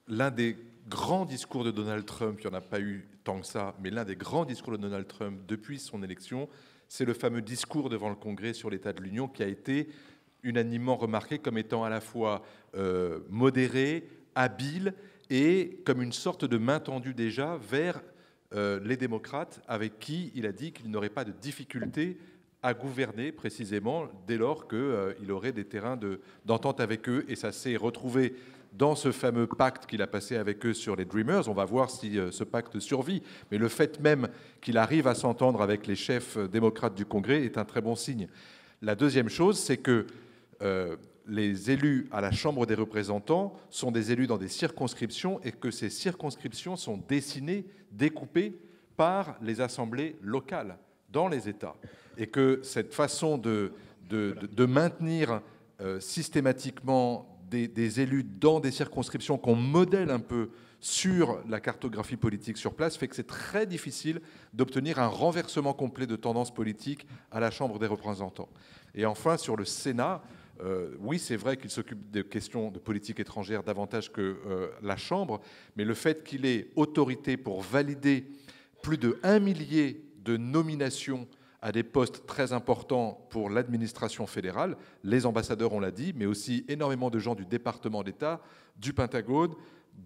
l'un des grands discours de Donald Trump, il n'y en a pas eu tant que ça, mais l'un des grands discours de Donald Trump depuis son élection, c'est le fameux discours devant le Congrès sur l'état de l'Union qui a été unanimement remarqué comme étant à la fois modéré, habile et comme une sorte de main tendue déjà vers les démocrates avec qui il a dit qu'il n'aurait pas de difficulté à gouverner précisément dès lors qu'il aurait des terrains d'entente avec eux. Et ça s'est retrouvé dans ce fameux pacte qu'il a passé avec eux sur les Dreamers. On va voir si ce pacte survit. Mais le fait même qu'il arrive à s'entendre avec les chefs démocrates du Congrès est un très bon signe. La deuxième chose, c'est que les élus à la Chambre des représentants sont des élus dans des circonscriptions et que ces circonscriptions sont dessinées, découpées par les assemblées locales dans les États. Et que cette façon de maintenir systématiquement des élus dans des circonscriptions qu'on modèle un peu sur la cartographie politique sur place fait que c'est très difficile d'obtenir un renversement complet de tendance politique à la Chambre des représentants. Et enfin, sur le Sénat, oui, c'est vrai qu'il s'occupe des questions de politique étrangère davantage que la Chambre, mais le fait qu'il ait autorité pour valider plus de 1 millier de nominations à des postes très importants pour l'administration fédérale, les ambassadeurs, on l'a dit, mais aussi énormément de gens du département d'État, du Pentagone,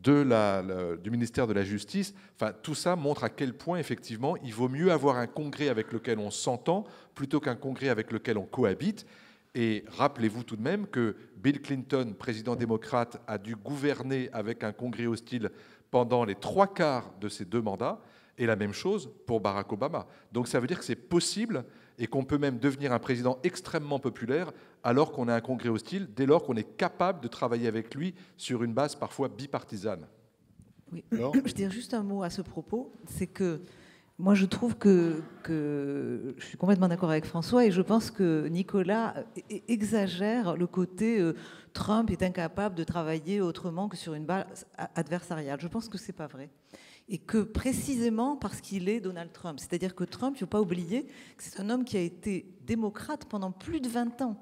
du ministère de la Justice. Enfin, tout ça montre à quel point, effectivement, il vaut mieux avoir un congrès avec lequel on s'entend plutôt qu'un congrès avec lequel on cohabite. Et rappelez-vous tout de même que Bill Clinton, président démocrate, a dû gouverner avec un congrès hostile pendant les 3/4 de ses 2 mandats, et la même chose pour Barack Obama. Donc ça veut dire que c'est possible et qu'on peut même devenir un président extrêmement populaire alors qu'on a un congrès hostile, dès lors qu'on est capable de travailler avec lui sur une base parfois bipartisane. Oui. Je dirais juste un mot à ce propos, c'est que moi je trouve que je suis complètement d'accord avec François et je pense que Nicolas exagère le côté Trump est incapable de travailler autrement que sur une base adversariale. Je pense que c'est pas vrai. Et que précisément parce qu'il est Donald Trump. C'est-à-dire que Trump, il ne faut pas oublier que c'est un homme qui a été démocrate pendant plus de 20 ans.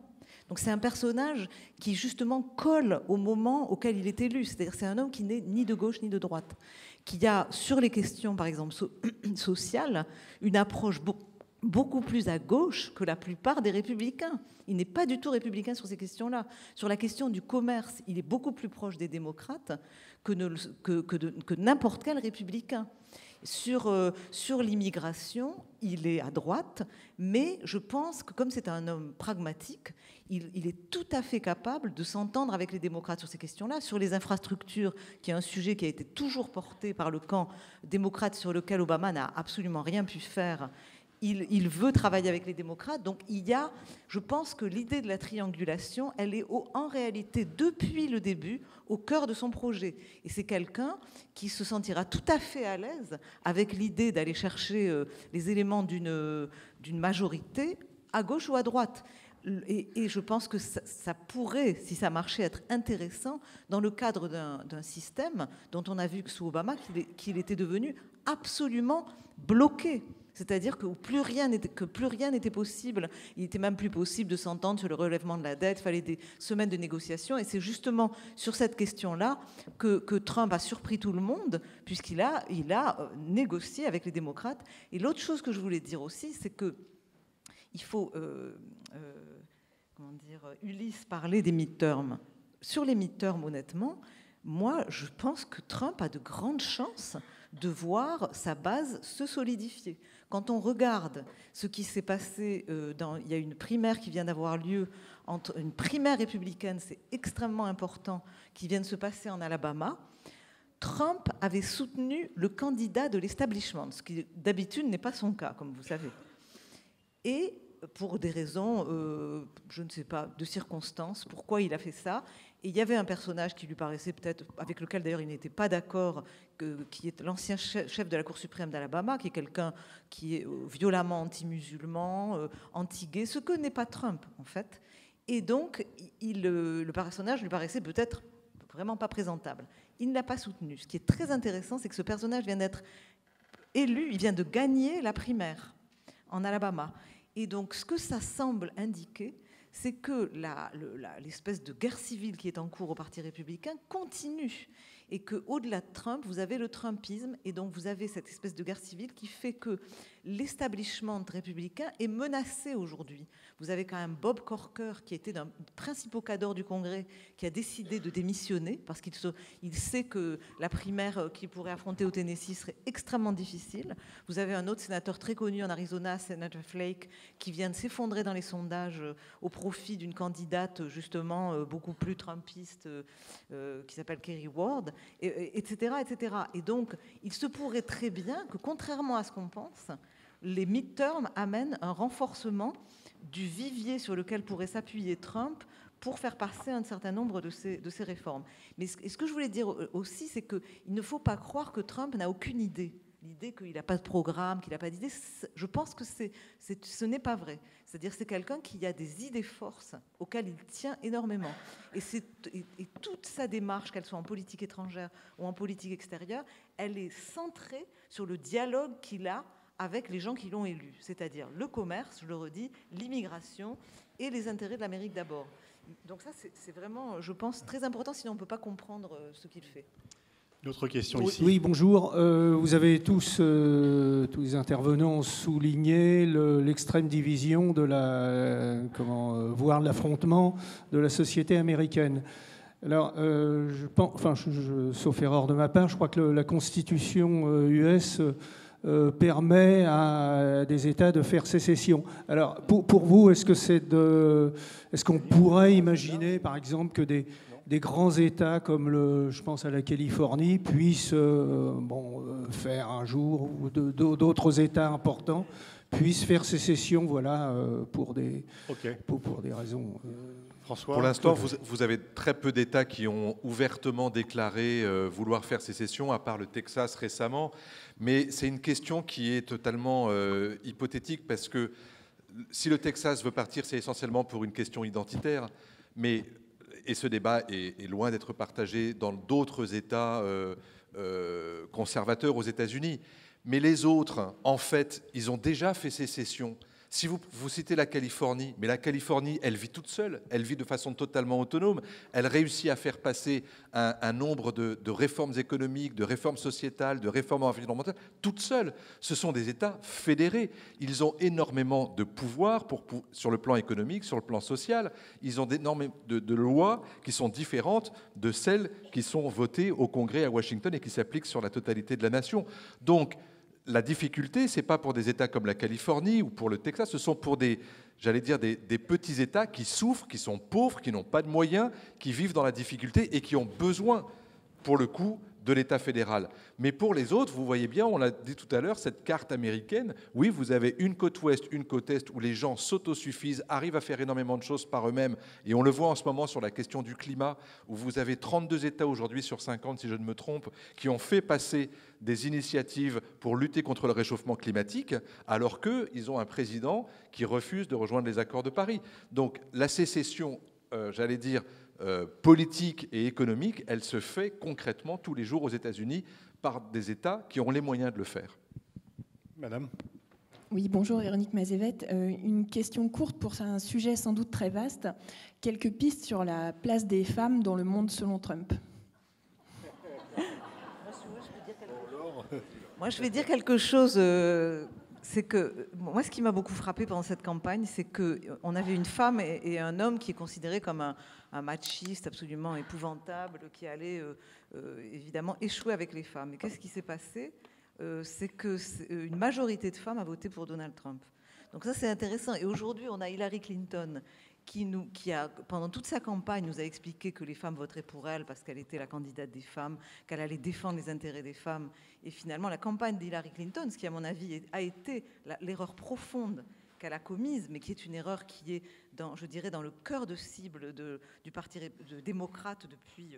Donc c'est un personnage qui justement colle au moment auquel il est élu. C'est-à-dire que c'est un homme qui n'est ni de gauche ni de droite, qui a sur les questions, par exemple, sociales, une approche beaucoup plus à gauche que la plupart des républicains. Il n'est pas du tout républicain sur ces questions-là. Sur la question du commerce, il est beaucoup plus proche des démocrates que n'importe quel républicain. Sur l'immigration, il est à droite, mais je pense que comme c'est un homme pragmatique, il est tout à fait capable de s'entendre avec les démocrates sur ces questions-là. Sur les infrastructures, qui est un sujet qui a été toujours porté par le camp démocrate sur lequel Obama n'a absolument rien pu faire, il veut travailler avec les démocrates. Donc je pense que l'idée de la triangulation, elle est en réalité, depuis le début, au cœur de son projet. Et c'est quelqu'un qui se sentira tout à fait à l'aise avec l'idée d'aller chercher les éléments d'une majorité à gauche ou à droite. Et je pense que ça pourrait, si ça marchait, être intéressant dans le cadre d'un système dont on a vu que sous Obama, qu'il était devenu absolument bloqué. C'est-à-dire que plus rien n'était possible. Il n'était même plus possible de s'entendre sur le relèvement de la dette. Il fallait des semaines de négociations. Et c'est justement sur cette question-là que Trump a surpris tout le monde, puisqu'il a négocié avec les démocrates. Et l'autre chose que je voulais dire aussi, c'est qu'il faut... Ulysse parlait des midterms. Sur les midterms, honnêtement, moi, je pense que Trump a de grandes chances de voir sa base se solidifier. Quand on regarde ce qui s'est passé, il y a une primaire qui vient d'avoir lieu, une primaire républicaine, c'est extrêmement important, qui vient de se passer en Alabama. Trump avait soutenu le candidat de l'establishment, ce qui d'habitude n'est pas son cas, comme vous savez. Et pour des raisons, je ne sais pas, de circonstances, pourquoi il a fait ça. Et il y avait un personnage qui lui paraissait peut-être, avec lequel d'ailleurs il n'était pas d'accord, qui est l'ancien chef de la Cour suprême d'Alabama, qui est quelqu'un qui est violemment anti-musulman, anti-gay, ce que n'est pas Trump en fait. Et donc le personnage lui paraissait peut-être vraiment pas présentable. Il ne l'a pas soutenu. Ce qui est très intéressant, c'est que ce personnage vient d'être élu, il vient de gagner la primaire en Alabama. Et donc, ce que ça semble indiquer, c'est que l'espèce de guerre civile qui est en cours au Parti républicain continue. Et qu'au-delà de Trump, vous avez le Trumpisme, et donc vous avez cette espèce de guerre civile qui fait que l'establishment républicain est menacé aujourd'hui. Vous avez quand même Bob Corker, qui était un principal cadre du Congrès, qui a décidé de démissionner, parce qu'il sait que la primaire qu'il pourrait affronter au Tennessee serait extrêmement difficile. Vous avez un autre sénateur très connu en Arizona, sénateur Flake, qui vient de s'effondrer dans les sondages au profit d'une candidate justement beaucoup plus trumpiste qui s'appelle Kerry Ward, etc., etc. Et donc, il se pourrait très bien que, contrairement à ce qu'on pense, les midterms amènent un renforcement du vivier sur lequel pourrait s'appuyer Trump pour faire passer un certain nombre de ces réformes. Mais ce que je voulais dire aussi, c'est qu'il ne faut pas croire que Trump n'a aucune idée. l'idée qu'il n'a pas de programme, qu'il n'a pas d'idée. Je pense que ce n'est pas vrai. C'est-à-dire c'est quelqu'un qui a des idées forces auxquelles il tient énormément. Et toute sa démarche, qu'elle soit en politique étrangère ou en politique extérieure, elle est centrée sur le dialogue qu'il a avec les gens qui l'ont élu, c'est-à-dire le commerce, je le redis, l'immigration et les intérêts de l'Amérique d'abord. Donc ça, c'est vraiment, je pense, très important, sinon on ne peut pas comprendre ce qu'il fait. D'autres questions ici? Oui, bonjour. Vous avez tous les intervenants souligné l'extrême division de voire l'affrontement de la société américaine. Alors, je pense, sauf erreur de ma part, je crois que la Constitution US permet à des États de faire sécession. Alors, pour vous, est-ce qu'on pourrait imaginer, par exemple, que des grands États comme je pense à la Californie puissent faire un jour, ou d'autres États importants puissent faire sécession, voilà, pour des raisons. François, pour l'instant, vous avez très peu d'États qui ont ouvertement déclaré vouloir faire sécession, à part le Texas récemment. Mais c'est une question qui est totalement hypothétique, parce que si le Texas veut partir, c'est essentiellement pour une question identitaire. Et ce débat est loin d'être partagé dans d'autres États conservateurs aux États-Unis. Mais les autres, en fait, ils ont déjà fait sécession. Si vous citez la Californie, mais la Californie, elle vit toute seule, elle vit de façon totalement autonome, elle réussit à faire passer un nombre de réformes économiques, de réformes sociétales, de réformes environnementales, toute seule. Ce sont des États fédérés. Ils ont énormément de pouvoir sur le plan économique, sur le plan social. Ils ont énormément de lois qui sont différentes de celles qui sont votées au Congrès à Washington et qui s'appliquent sur la totalité de la nation. Donc, la difficulté, ce n'est pas pour des États comme la Californie ou pour le Texas, ce sont pour des petits États qui souffrent, qui sont pauvres, qui n'ont pas de moyens, qui vivent dans la difficulté et qui ont besoin, pour le coup, de l'État fédéral. Mais pour les autres, vous voyez bien, on l'a dit tout à l'heure, cette carte américaine, oui, vous avez une côte ouest, une côte est, où les gens s'autosuffisent, arrivent à faire énormément de choses par eux-mêmes, et on le voit en ce moment sur la question du climat, où vous avez 32 États aujourd'hui sur 50, si je ne me trompe, qui ont fait passer des initiatives pour lutter contre le réchauffement climatique, alors qu'ils ont un président qui refuse de rejoindre les accords de Paris. Donc la sécession, politique et économique, elle se fait concrètement tous les jours aux États-Unis par des États qui ont les moyens de le faire. Madame. Oui, bonjour, Véronique Mazévet. Une question courte pour un sujet sans doute très vaste. Quelques pistes sur la place des femmes dans le monde selon Trump. Moi, je vais dire quelque chose. C'est que moi, ce qui m'a beaucoup frappé pendant cette campagne, c'est qu'on avait une femme et un homme qui est considéré comme un machiste absolument épouvantable, qui allait évidemment échouer avec les femmes. Et qu'est-ce qui s'est passé? C'est qu'une majorité de femmes a voté pour Donald Trump. Donc ça, c'est intéressant. Et aujourd'hui, on a Hillary Clinton qui a, pendant toute sa campagne, nous a expliqué que les femmes voteraient pour elle parce qu'elle était la candidate des femmes, qu'elle allait défendre les intérêts des femmes. Et finalement, la campagne d'Hillary Clinton, ce qui, à mon avis, a été l'erreur profonde qu'elle a commise, mais qui est une erreur qui est, dans le cœur de cible du Parti démocrate depuis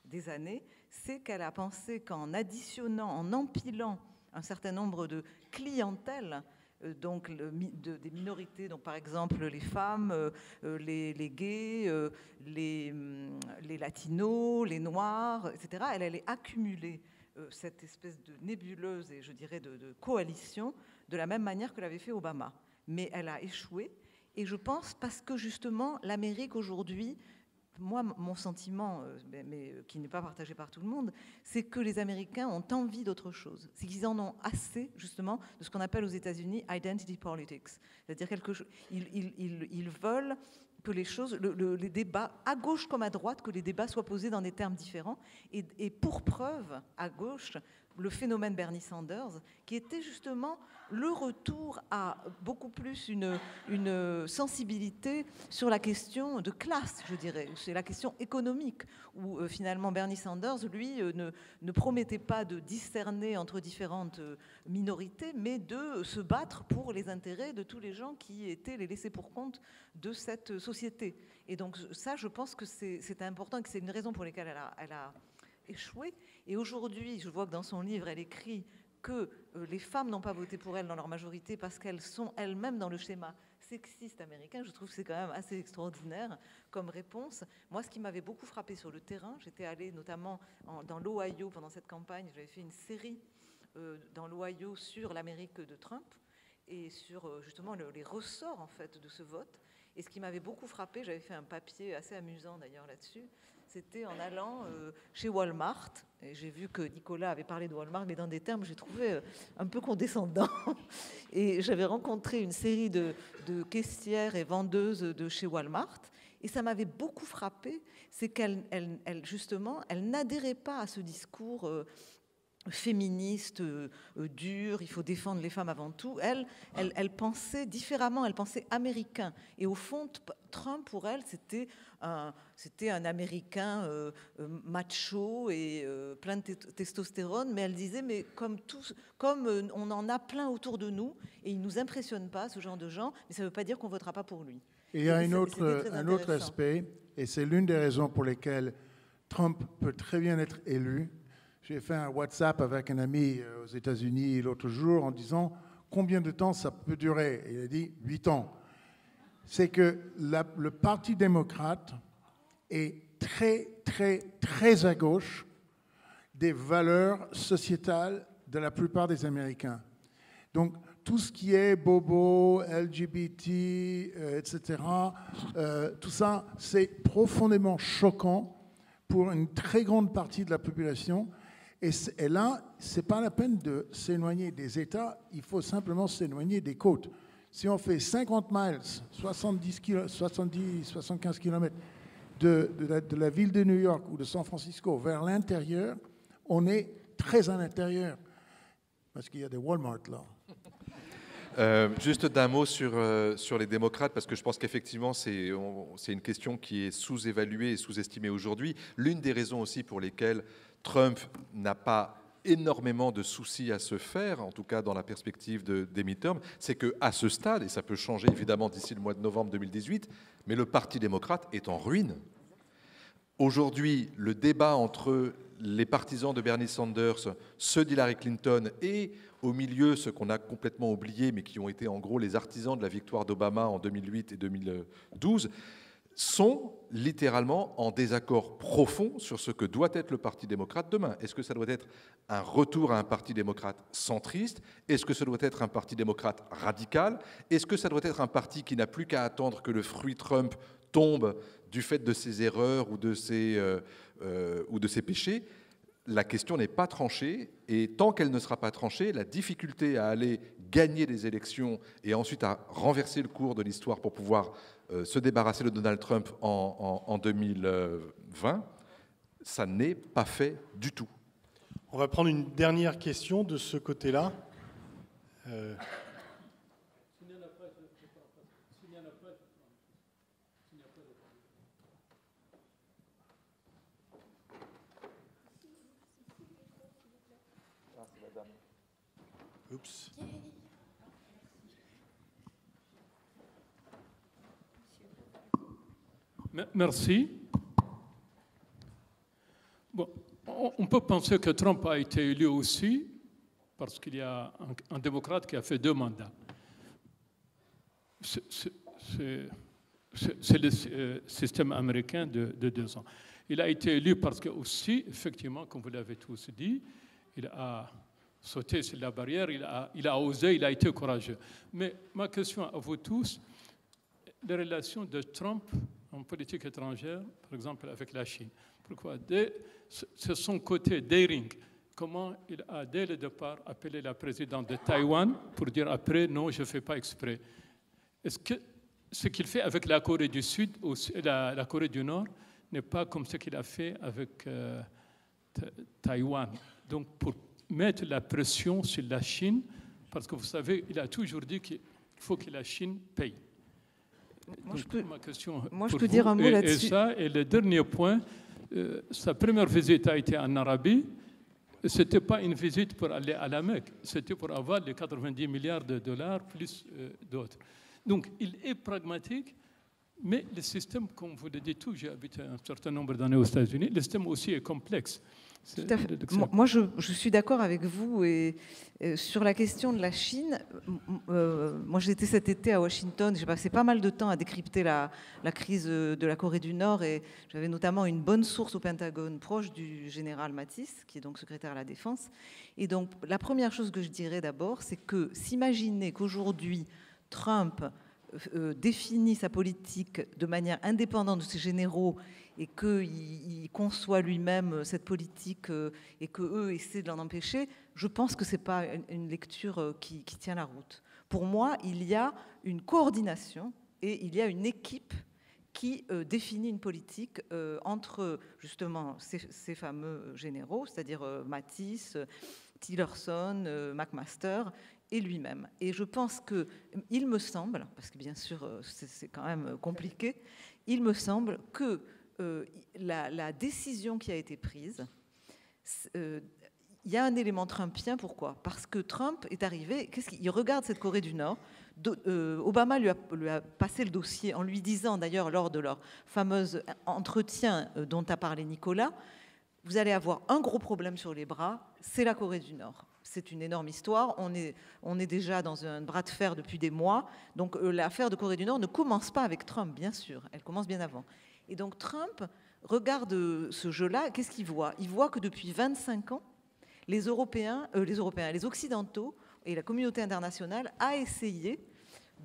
des années, c'est qu'elle a pensé qu'en additionnant, en empilant un certain nombre de clientèles, donc des minorités, donc par exemple les femmes, les gays, les latinos, les noirs, etc. Elle allait accumuler cette espèce de nébuleuse et je dirais de coalition de la même manière que l'avait fait Obama. Mais elle a échoué et je pense parce que justement l'Amérique aujourd'hui, moi, mon sentiment, mais qui n'est pas partagé par tout le monde, c'est que les Américains ont envie d'autre chose. C'est qu'ils en ont assez, justement, de ce qu'on appelle aux États-Unis identity politics. C'est-à-dire quelque chose. Ils veulent que les choses, les débats, à gauche comme à droite, que les débats soient posés dans des termes différents. Et pour preuve, à gauche, le phénomène Bernie Sanders, qui était justement le retour à beaucoup plus une sensibilité sur la question de classe, je dirais. C'est la question économique, où finalement Bernie Sanders, lui, ne promettait pas de discerner entre différentes minorités, mais de se battre pour les intérêts de tous les gens qui étaient les laissés pour compte de cette société. Et donc ça, je pense que c'est important et que c'est une raison pour laquelle elle a échoué. Et aujourd'hui, je vois que dans son livre, elle écrit que les femmes n'ont pas voté pour elle dans leur majorité parce qu'elles sont elles-mêmes dans le schéma sexiste américain. Je trouve que c'est quand même assez extraordinaire comme réponse. Moi, ce qui m'avait beaucoup frappé sur le terrain, j'étais allée notamment dans l'Ohio pendant cette campagne, j'avais fait une série dans l'Ohio sur l'Amérique de Trump et sur justement les ressorts en fait de ce vote. Et ce qui m'avait beaucoup frappé, j'avais fait un papier assez amusant d'ailleurs là-dessus, c'était en allant chez Walmart, et j'ai vu que Nicolas avait parlé de Walmart, mais dans des termes, j'ai trouvé un peu condescendant. Et j'avais rencontré une série de caissières et vendeuses de chez Walmart, et ça m'avait beaucoup frappé, c'est qu'elles, justement, elles n'adhéraient pas à ce discours féministe, dur, il faut défendre les femmes avant tout. Elle pensait différemment, elle pensait américain. Et au fond, Trump, pour elle, c'était un Américain macho et plein de testostérone, mais elle disait, mais comme on en a plein autour de nous, et il ne nous impressionne pas, ce genre de gens, mais ça ne veut pas dire qu'on ne votera pas pour lui. Et il y a un autre aspect, et c'est l'une des raisons pour lesquelles Trump peut très bien être élu. J'ai fait un WhatsApp avec un ami aux États-Unis l'autre jour en disant combien de temps ça peut durer. Et il a dit 8 ans. C'est que le Parti démocrate est très, très, très à gauche des valeurs sociétales de la plupart des Américains. Donc, tout ce qui est bobo, LGBT, etc., tout ça, c'est profondément choquant pour une très grande partie de la population. Et là, ce n'est pas la peine de s'éloigner des États, il faut simplement s'éloigner des côtes. Si on fait 50 miles, 75 km de la ville de New York ou de San Francisco vers l'intérieur, on est très à l'intérieur, parce qu'il y a des Walmart là. Juste d'un mot sur les démocrates, parce que je pense qu'effectivement, c'est une question qui est sous-évaluée et sous-estimée aujourd'hui. L'une des raisons aussi pour lesquelles Trump n'a pas énormément de soucis à se faire, en tout cas dans la perspective des midterms, c'est qu'à ce stade, et ça peut changer évidemment d'ici le mois de novembre 2018, mais le Parti démocrate est en ruine. Aujourd'hui, le débat entre les partisans de Bernie Sanders, ceux d'Hillary Clinton et au milieu ceux qu'on a complètement oubliés, mais qui ont été en gros les artisans de la victoire d'Obama en 2008 et 2012, sont littéralement en désaccord profond sur ce que doit être le Parti démocrate demain. Est-ce que ça doit être un retour à un Parti démocrate centriste? Est-ce que ça doit être un Parti démocrate radical? Est-ce que ça doit être un parti qui n'a plus qu'à attendre que le fruit Trump tombe du fait de ses erreurs ou de ses péchés? La question n'est pas tranchée, et tant qu'elle ne sera pas tranchée, la difficulté à aller gagner des élections et ensuite à renverser le cours de l'histoire pour pouvoir se débarrasser de Donald Trump en 2020, ça n'est pas fait du tout. On va prendre une dernière question de ce côté-là. Oups. Merci. Bon, on peut penser que Trump a été élu aussi parce qu'il y a un démocrate qui a fait 2 mandats. C'est le système américain de 2 ans. Il a été élu parce que aussi, effectivement, comme vous l'avez tous dit, il a sauté sur la barrière, il a osé, il a été courageux. Mais ma question à vous tous, les relations de Trump en politique étrangère, par exemple avec la Chine. Pourquoi? C'est son côté daring. Comment il a, dès le départ, appelé la présidente de Taïwan pour dire après, non, je ne fais pas exprès. Est-ce que ce qu'il fait avec la Corée du Sud, ou la Corée du Nord, n'est pas comme ce qu'il a fait avec Taïwan? Donc, pour mettre la pression sur la Chine, parce que vous savez, il a toujours dit qu'il faut que la Chine paye. Moi, donc, ma question je peux dire un mot là-dessus. Et le dernier point, sa première visite a été en Arabie. Ce n'était pas une visite pour aller à la Mecque, c'était pour avoir les 90 milliards de dollars plus d'autres. Donc, il est pragmatique, mais le système, comme vous le dites tous, j'ai habité un certain nombre d'années aux États-Unis, le système aussi est complexe. Tout à fait. Moi, je suis d'accord avec vous. Et sur la question de la Chine, moi j'étais cet été à Washington, j'ai passé pas mal de temps à décrypter la crise de la Corée du Nord, et j'avais notamment une bonne source au Pentagone proche du général Mattis, qui est donc secrétaire à la Défense. Et donc la première chose que je dirais d'abord, c'est que s'imaginer qu'aujourd'hui Trump définit sa politique de manière indépendante de ses généraux et qu'il conçoit lui-même cette politique et qu'eux essaient de l'en empêcher, je pense que ce n'est pas une lecture qui tient la route. Pour moi, il y a une coordination et il y a une équipe qui définit une politique entre justement ces fameux généraux, c'est-à-dire Mattis, Tillerson, McMaster et lui-même. Et je pense qu'il me semble, parce que bien sûr c'est quand même compliqué, il me semble que la décision qui a été prise, il y a un élément trumpien. Pourquoi? Parce que Trump est arrivé, il regarde cette Corée du Nord. Obama lui a passé le dossier en lui disant, d'ailleurs lors de leur fameux entretien dont a parlé Nicolas, vous allez avoir un gros problème sur les bras, c'est la Corée du Nord. C'est une énorme histoire, on est déjà dans un bras de fer depuis des mois, donc l'affaire de Corée du Nord ne commence pas avec Trump, bien sûr, elle commence bien avant. Et donc Trump regarde ce jeu-là, qu'est-ce qu'il voit? Il voit que depuis 25 ans, les Occidentaux et la communauté internationale a essayé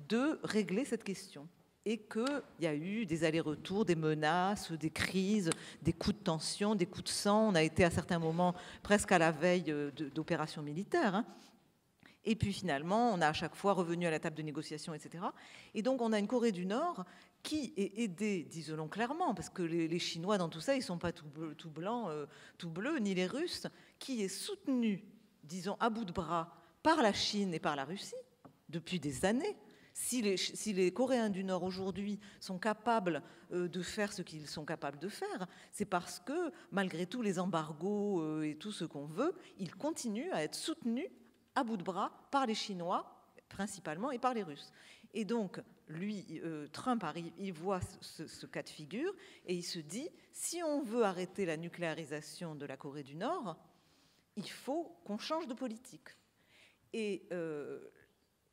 de régler cette question. Et qu'il y a eu des allers-retours, des menaces, des crises, des coups de tension, des coups de sang. On a été à certains moments presque à la veille d'opérations militaires, hein. Et puis finalement, on a à chaque fois revenu à la table de négociation, etc. Et donc on a une Corée du Nord qui est aidée, disons-le clairement, parce que les Chinois dans tout ça, ils ne sont pas tout blancs, tout bleus, ni les Russes, qui est soutenue, disons, à bout de bras par la Chine et par la Russie depuis des années. Si les Coréens du Nord aujourd'hui sont capables de faire ce qu'ils sont capables de faire, c'est parce que, malgré tous les embargos et tout ce qu'on veut, ils continuent à être soutenus à bout de bras par les Chinois, principalement, et par les Russes. Et donc, lui, Trump arrive, il voit ce cas de figure, et il se dit, si on veut arrêter la nucléarisation de la Corée du Nord, il faut qu'on change de politique. Et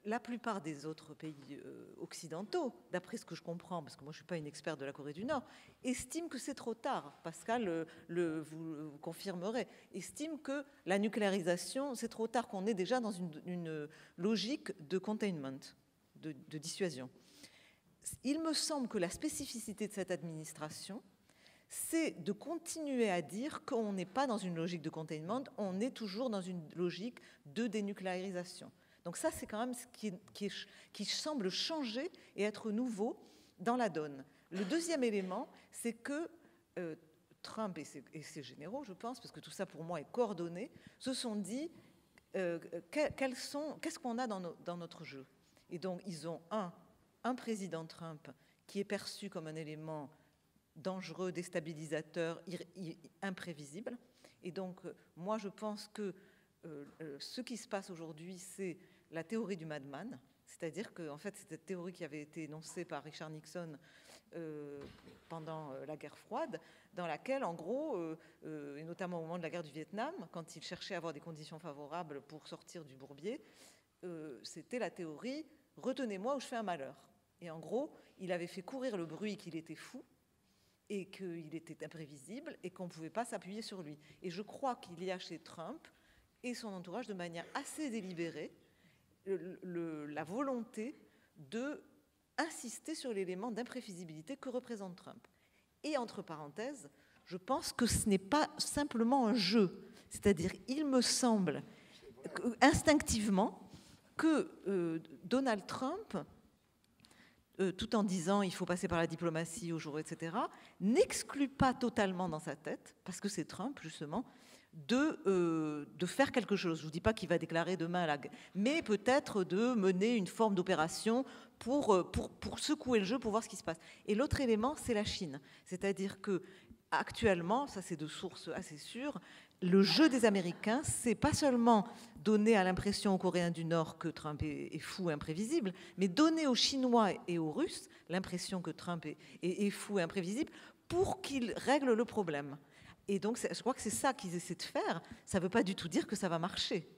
la plupart des autres pays occidentaux, d'après ce que je comprends, parce que moi je ne suis pas une experte de la Corée du Nord, estiment que c'est trop tard. Pascal, vous confirmerez, estime que la nucléarisation, c'est trop tard, qu'on est déjà dans une logique de containment, de dissuasion. Il me semble que la spécificité de cette administration, c'est de continuer à dire qu'on n'est pas dans une logique de containment, on est toujours dans une logique de dénucléarisation. Donc ça, c'est quand même ce qui semble changer et être nouveau dans la donne. Le deuxième élément, c'est que Trump et ses généraux, je pense, parce que tout ça pour moi est coordonné, se sont dit qu'est-ce qu'on a dans notre jeu. Et donc ils ont un président Trump qui est perçu comme un élément dangereux, déstabilisateur, imprévisible. Et donc moi je pense que ce qui se passe aujourd'hui, c'est la théorie du madman, c'est-à-dire que en fait, c'est cette théorie qui avait été énoncée par Richard Nixon pendant la guerre froide, dans laquelle, en gros, et notamment au moment de la guerre du Vietnam, quand il cherchait à avoir des conditions favorables pour sortir du bourbier, c'était la théorie « retenez-moi ou je fais un malheur ». Et en gros, il avait fait courir le bruit qu'il était fou et qu'il était imprévisible et qu'on ne pouvait pas s'appuyer sur lui. Et je crois qu'il y a chez Trump et son entourage, de manière assez délibérée, la volonté d'insister sur l'élément d'imprévisibilité que représente Trump. Et entre parenthèses, je pense que ce n'est pas simplement un jeu. C'est-à-dire, il me semble instinctivement que Donald Trump, tout en disant il faut passer par la diplomatie au jour, etc., n'exclut pas totalement dans sa tête, parce que c'est Trump justement, de faire quelque chose. Je ne vous dis pas qu'il va déclarer demain la guerre, mais peut-être de mener une forme d'opération pour secouer le jeu, pour voir ce qui se passe. Et l'autre élément, c'est la Chine. C'est-à-dire que actuellement, ça c'est de sources assez sûres, le jeu des Américains, c'est pas seulement donner à l'impression aux Coréens du Nord que Trump est fou et imprévisible, mais donner aux Chinois et aux Russes l'impression que Trump est fou et imprévisible pour qu'ils règlent le problème. Et donc, je crois que c'est ça qu'ils essaient de faire. Ça ne veut pas du tout dire que ça va marcher.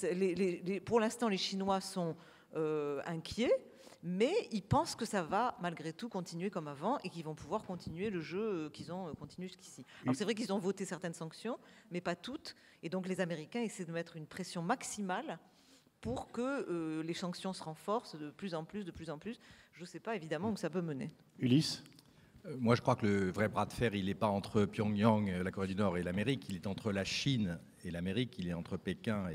Et pour l'instant, les Chinois sont inquiets, mais ils pensent que ça va malgré tout continuer comme avant et qu'ils vont pouvoir continuer le jeu qu'ils ont continué jusqu'ici. Alors c'est vrai qu'ils ont voté certaines sanctions, mais pas toutes. Et donc les Américains essaient de mettre une pression maximale pour que les sanctions se renforcent de plus en plus, de plus en plus. Je ne sais pas évidemment où ça peut mener. Ulysse ? Moi, je crois que le vrai bras de fer, il n'est pas entre Pyongyang, la Corée du Nord et l'Amérique, il est entre la Chine et l'Amérique, il est entre Pékin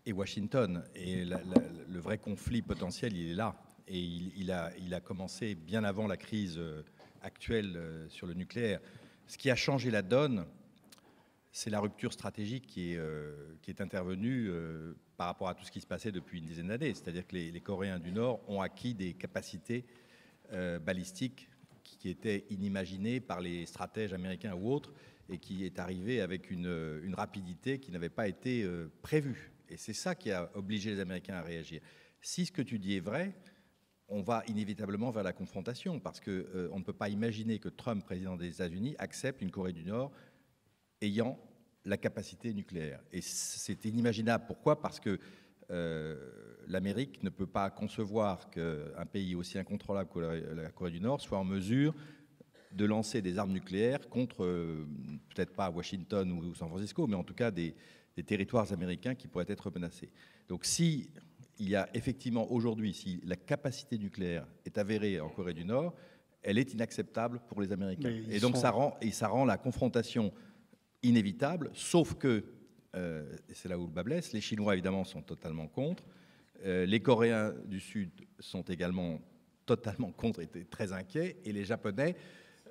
et Washington. Et le vrai conflit potentiel, il est là. Et il a commencé bien avant la crise actuelle sur le nucléaire. Ce qui a changé la donne, c'est la rupture stratégique qui est intervenue par rapport à tout ce qui se passait depuis une dizaine d'années. C'est-à-dire que les Coréens du Nord ont acquis des capacités balistiques qui était inimaginé par les stratèges américains ou autres et qui est arrivé avec une rapidité qui n'avait pas été prévue. Et c'est ça qui a obligé les Américains à réagir. Si ce que tu dis est vrai, on va inévitablement vers la confrontation parce qu'on ne peut pas imaginer que Trump, président des États-Unis, accepte une Corée du Nord ayant la capacité nucléaire. Et c'est inimaginable. Pourquoi ? Parce que l'Amérique ne peut pas concevoir qu'un pays aussi incontrôlable que la Corée du Nord soit en mesure de lancer des armes nucléaires contre, peut-être pas Washington ou San Francisco, mais en tout cas des territoires américains qui pourraient être menacés. Donc si il y a effectivement aujourd'hui, si la capacité nucléaire est avérée en Corée du Nord, elle est inacceptable pour les Américains. Et donc ça rend la confrontation inévitable, sauf que et c'est là où le bas blesse, les Chinois évidemment sont totalement contre, les Coréens du Sud sont également totalement contre et très inquiets, et les Japonais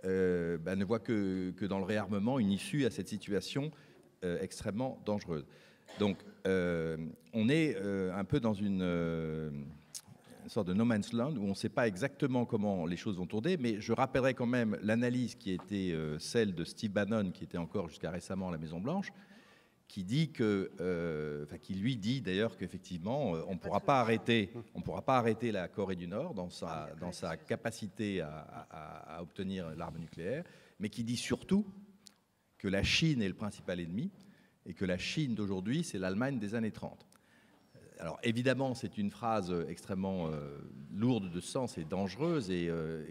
ne voient que dans le réarmement une issue à cette situation extrêmement dangereuse. Donc on est un peu dans une sorte de no man's land où on ne sait pas exactement comment les choses vont tourner, mais je rappellerai quand même l'analyse qui était celle de Steve Bannon, qui était encore jusqu'à récemment à la Maison-Blanche, qui dit qui lui dit d'ailleurs qu'effectivement on ne pourra pas arrêter la Corée du Nord dans sa capacité à obtenir l'arme nucléaire, mais qui dit surtout que la Chine est le principal ennemi et que la Chine d'aujourd'hui c'est l'Allemagne des années 30. Alors évidemment c'est une phrase extrêmement lourde de sens et dangereuse et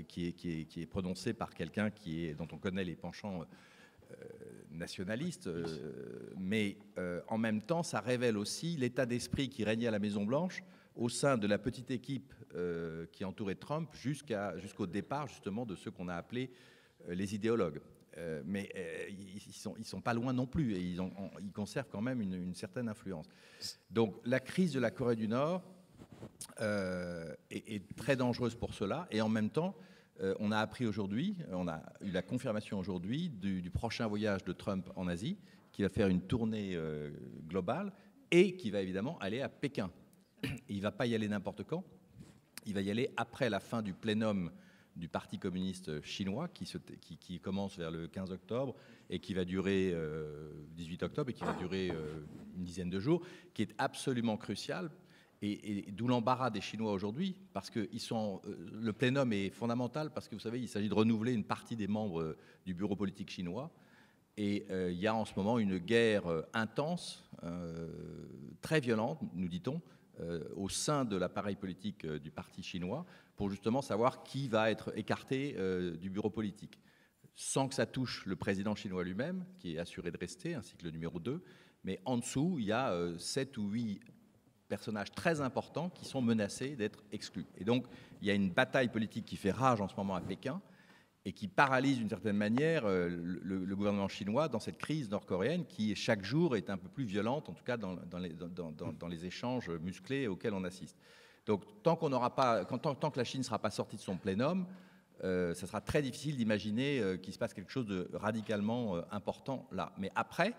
qui est prononcée par quelqu'un dont on connaît les penchants nationaliste, mais en même temps, ça révèle aussi l'état d'esprit qui régnait à la Maison-Blanche au sein de la petite équipe qui entourait Trump jusqu'au départ, justement, de ceux qu'on a appelés les idéologues. Mais ils sont pas loin non plus et ils conservent quand même une certaine influence. Donc la crise de la Corée du Nord est très dangereuse pour cela et en même temps, on a appris aujourd'hui, on a eu la confirmation aujourd'hui du prochain voyage de Trump en Asie, qui va faire une tournée globale et qui va évidemment aller à Pékin. Et il ne va pas y aller n'importe quand, il va y aller après la fin du plénum du Parti communiste chinois qui commence vers le 15 octobre et qui va durer 18 octobre et qui va durer une dizaine de jours, qui est absolument crucial. Et d'où l'embarras des Chinois aujourd'hui, parce que le plénum est fondamental, parce que vous savez, il s'agit de renouveler une partie des membres du bureau politique chinois. Et il y a en ce moment une guerre intense, très violente, nous dit-on, au sein de l'appareil politique du parti chinois, pour justement savoir qui va être écarté du bureau politique. Sans que ça touche le président chinois lui-même, qui est assuré de rester, ainsi que le numéro 2. Mais en dessous, il y a 7 ou 8 personnages très importants qui sont menacés d'être exclus. Et donc, il y a une bataille politique qui fait rage en ce moment à Pékin et qui paralyse d'une certaine manière le gouvernement chinois dans cette crise nord-coréenne qui, chaque jour, est un peu plus violente, en tout cas dans les échanges musclés auxquels on assiste. Donc, tant que la Chine ne sera pas sortie de son plénum, ça sera très difficile d'imaginer qu'il se passe quelque chose de radicalement important là. Mais après,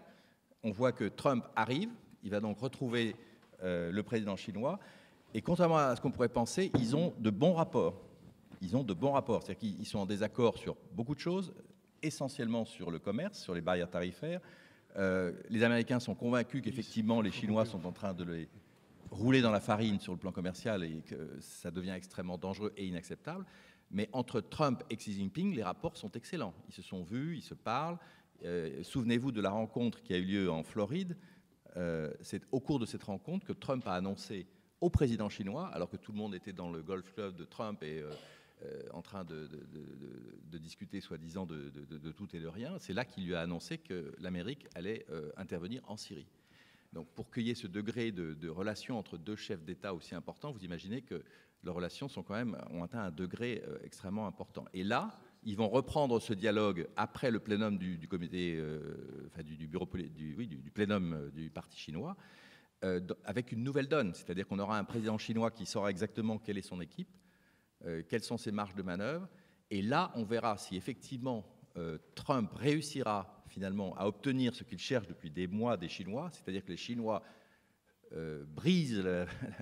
on voit que Trump arrive, il va donc retrouver le président chinois, et contrairement à ce qu'on pourrait penser, ils ont de bons rapports. C'est-à-dire qu'ils sont en désaccord sur beaucoup de choses, essentiellement sur le commerce, sur les barrières tarifaires. Les Américains sont convaincus qu'effectivement les Chinois sont en train de les rouler dans la farine sur le plan commercial et que ça devient extrêmement dangereux et inacceptable. Mais entre Trump et Xi Jinping, les rapports sont excellents. Ils se sont vus, ils se parlent, Souvenez-vous de la rencontre qui a eu lieu en Floride. C'est au cours de cette rencontre que Trump a annoncé au président chinois, alors que tout le monde était dans le golf club de Trump et en train de discuter soi-disant de tout et de rien, c'est là qu'il lui a annoncé que l'Amérique allait intervenir en Syrie. Donc pour qu'il y ait ce degré de relation entre deux chefs d'État aussi important, vous imaginez que leurs relations ont atteint un degré extrêmement important. Et là, ils vont reprendre ce dialogue après le plénum du comité, du bureau du plénum du parti chinois, avec une nouvelle donne. C'est-à-dire qu'on aura un président chinois qui saura exactement quelle est son équipe, quelles sont ses marges de manœuvre. Et là, on verra si effectivement Trump réussira finalement à obtenir ce qu'il cherche depuis des mois des Chinois, c'est-à-dire que les Chinois brisent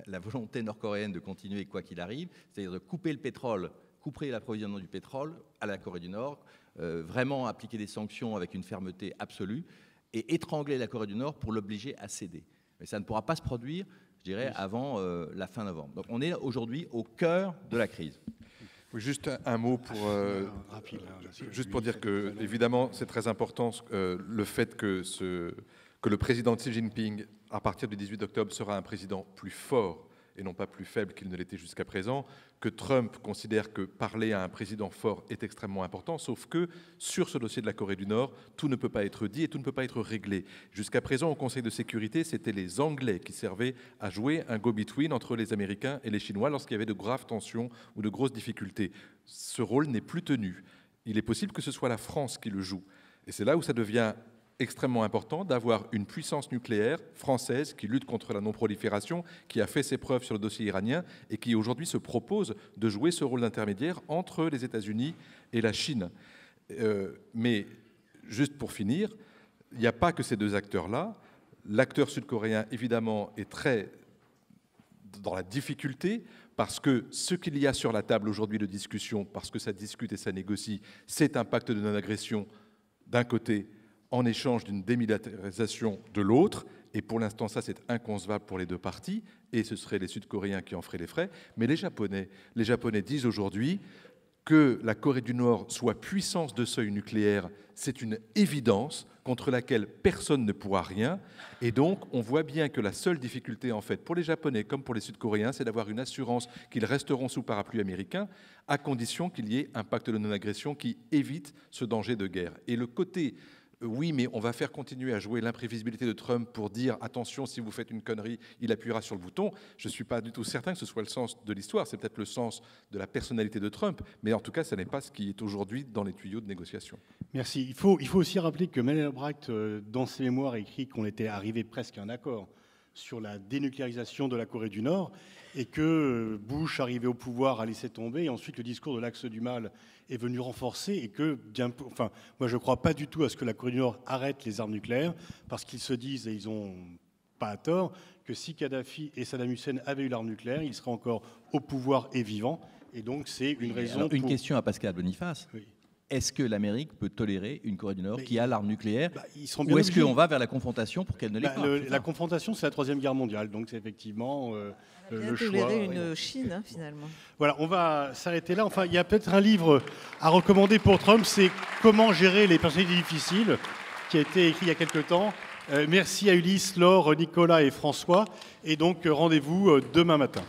la volonté nord-coréenne de continuer quoi qu'il arrive, c'est-à-dire de couper le pétrole, couper l'approvisionnement du pétrole à la Corée du Nord, vraiment appliquer des sanctions avec une fermeté absolue et étrangler la Corée du Nord pour l'obliger à céder. Mais ça ne pourra pas se produire, je dirais, avant la fin novembre. Donc on est aujourd'hui au cœur de la crise. Oui, juste un mot pour, juste pour dire que, évidemment, c'est très important le fait que le président Xi Jinping, à partir du 18 octobre, sera un président plus fort et non pas plus faible qu'il ne l'était jusqu'à présent, que Trump considère que parler à un président fort est extrêmement important, sauf que sur ce dossier de la Corée du Nord, tout ne peut pas être dit et tout ne peut pas être réglé. Jusqu'à présent, au Conseil de sécurité, c'était les Anglais qui servaient à jouer un go-between entre les Américains et les Chinois lorsqu'il y avait de graves tensions ou de grosses difficultés. Ce rôle n'est plus tenu. Il est possible que ce soit la France qui le joue. Et c'est là où ça devient extrêmement important d'avoir une puissance nucléaire française qui lutte contre la non-prolifération, qui a fait ses preuves sur le dossier iranien et qui aujourd'hui se propose de jouer ce rôle d'intermédiaire entre les États-Unis et la Chine. Mais juste pour finir, il n'y a pas que ces deux acteurs-là. L'acteur sud-coréen, évidemment, est très dans la difficulté parce que ce qu'il y a sur la table aujourd'hui de discussion, parce que ça discute et ça négocie, c'est un pacte de non-agression d'un côté, en échange d'une démilitarisation de l'autre. Et pour l'instant, ça, c'est inconcevable pour les deux parties. Et ce seraient les Sud-Coréens qui en feraient les frais. Mais les Japonais disent aujourd'hui que la Corée du Nord soit puissance de seuil nucléaire, c'est une évidence contre laquelle personne ne pourra rien. Et donc, on voit bien que la seule difficulté, en fait, pour les Japonais comme pour les Sud-Coréens, c'est d'avoir une assurance qu'ils resteront sous parapluie américain, à condition qu'il y ait un pacte de non-agression qui évite ce danger de guerre. Et le côté oui, mais on va faire continuer à jouer l'imprévisibilité de Trump pour dire attention, si vous faites une connerie, il appuiera sur le bouton. Je ne suis pas du tout certain que ce soit le sens de l'histoire. C'est peut-être le sens de la personnalité de Trump, mais en tout cas, ce n'est pas ce qui est aujourd'hui dans les tuyaux de négociation. Merci. Il faut aussi rappeler que Madeleine Albright, dans ses mémoires, écrit qu'on était arrivé presque à un accord sur la dénucléarisation de la Corée du Nord et que Bush, arrivé au pouvoir, a laissé tomber. Et ensuite, le discours de l'axe du mal est venu renforcer et que, moi, je ne crois pas du tout à ce que la Corée du Nord arrête les armes nucléaires parce qu'ils se disent, et ils n'ont pas à tort, que si Kadhafi et Saddam Hussein avaient eu l'arme nucléaire, ils seraient encore au pouvoir et vivants. Et donc, c'est une raison. Alors, une question à Pascal Boniface. Oui. Est-ce que l'Amérique peut tolérer une Corée du Nord qui a l'arme nucléaire ou est-ce qu'on va vers la confrontation pour qu'elle ne l'ait pas La confrontation, c'est la Troisième Guerre mondiale, donc c'est effectivement le choix. Tolérer une Chine, finalement. Voilà, on va s'arrêter là. Enfin, il y a peut-être un livre à recommander pour Trump, c'est « Comment gérer les personnalités difficiles », qui a été écrit il y a quelque temps. Merci à Ulysse, Laure, Nicolas et François. Et donc, rendez-vous demain matin.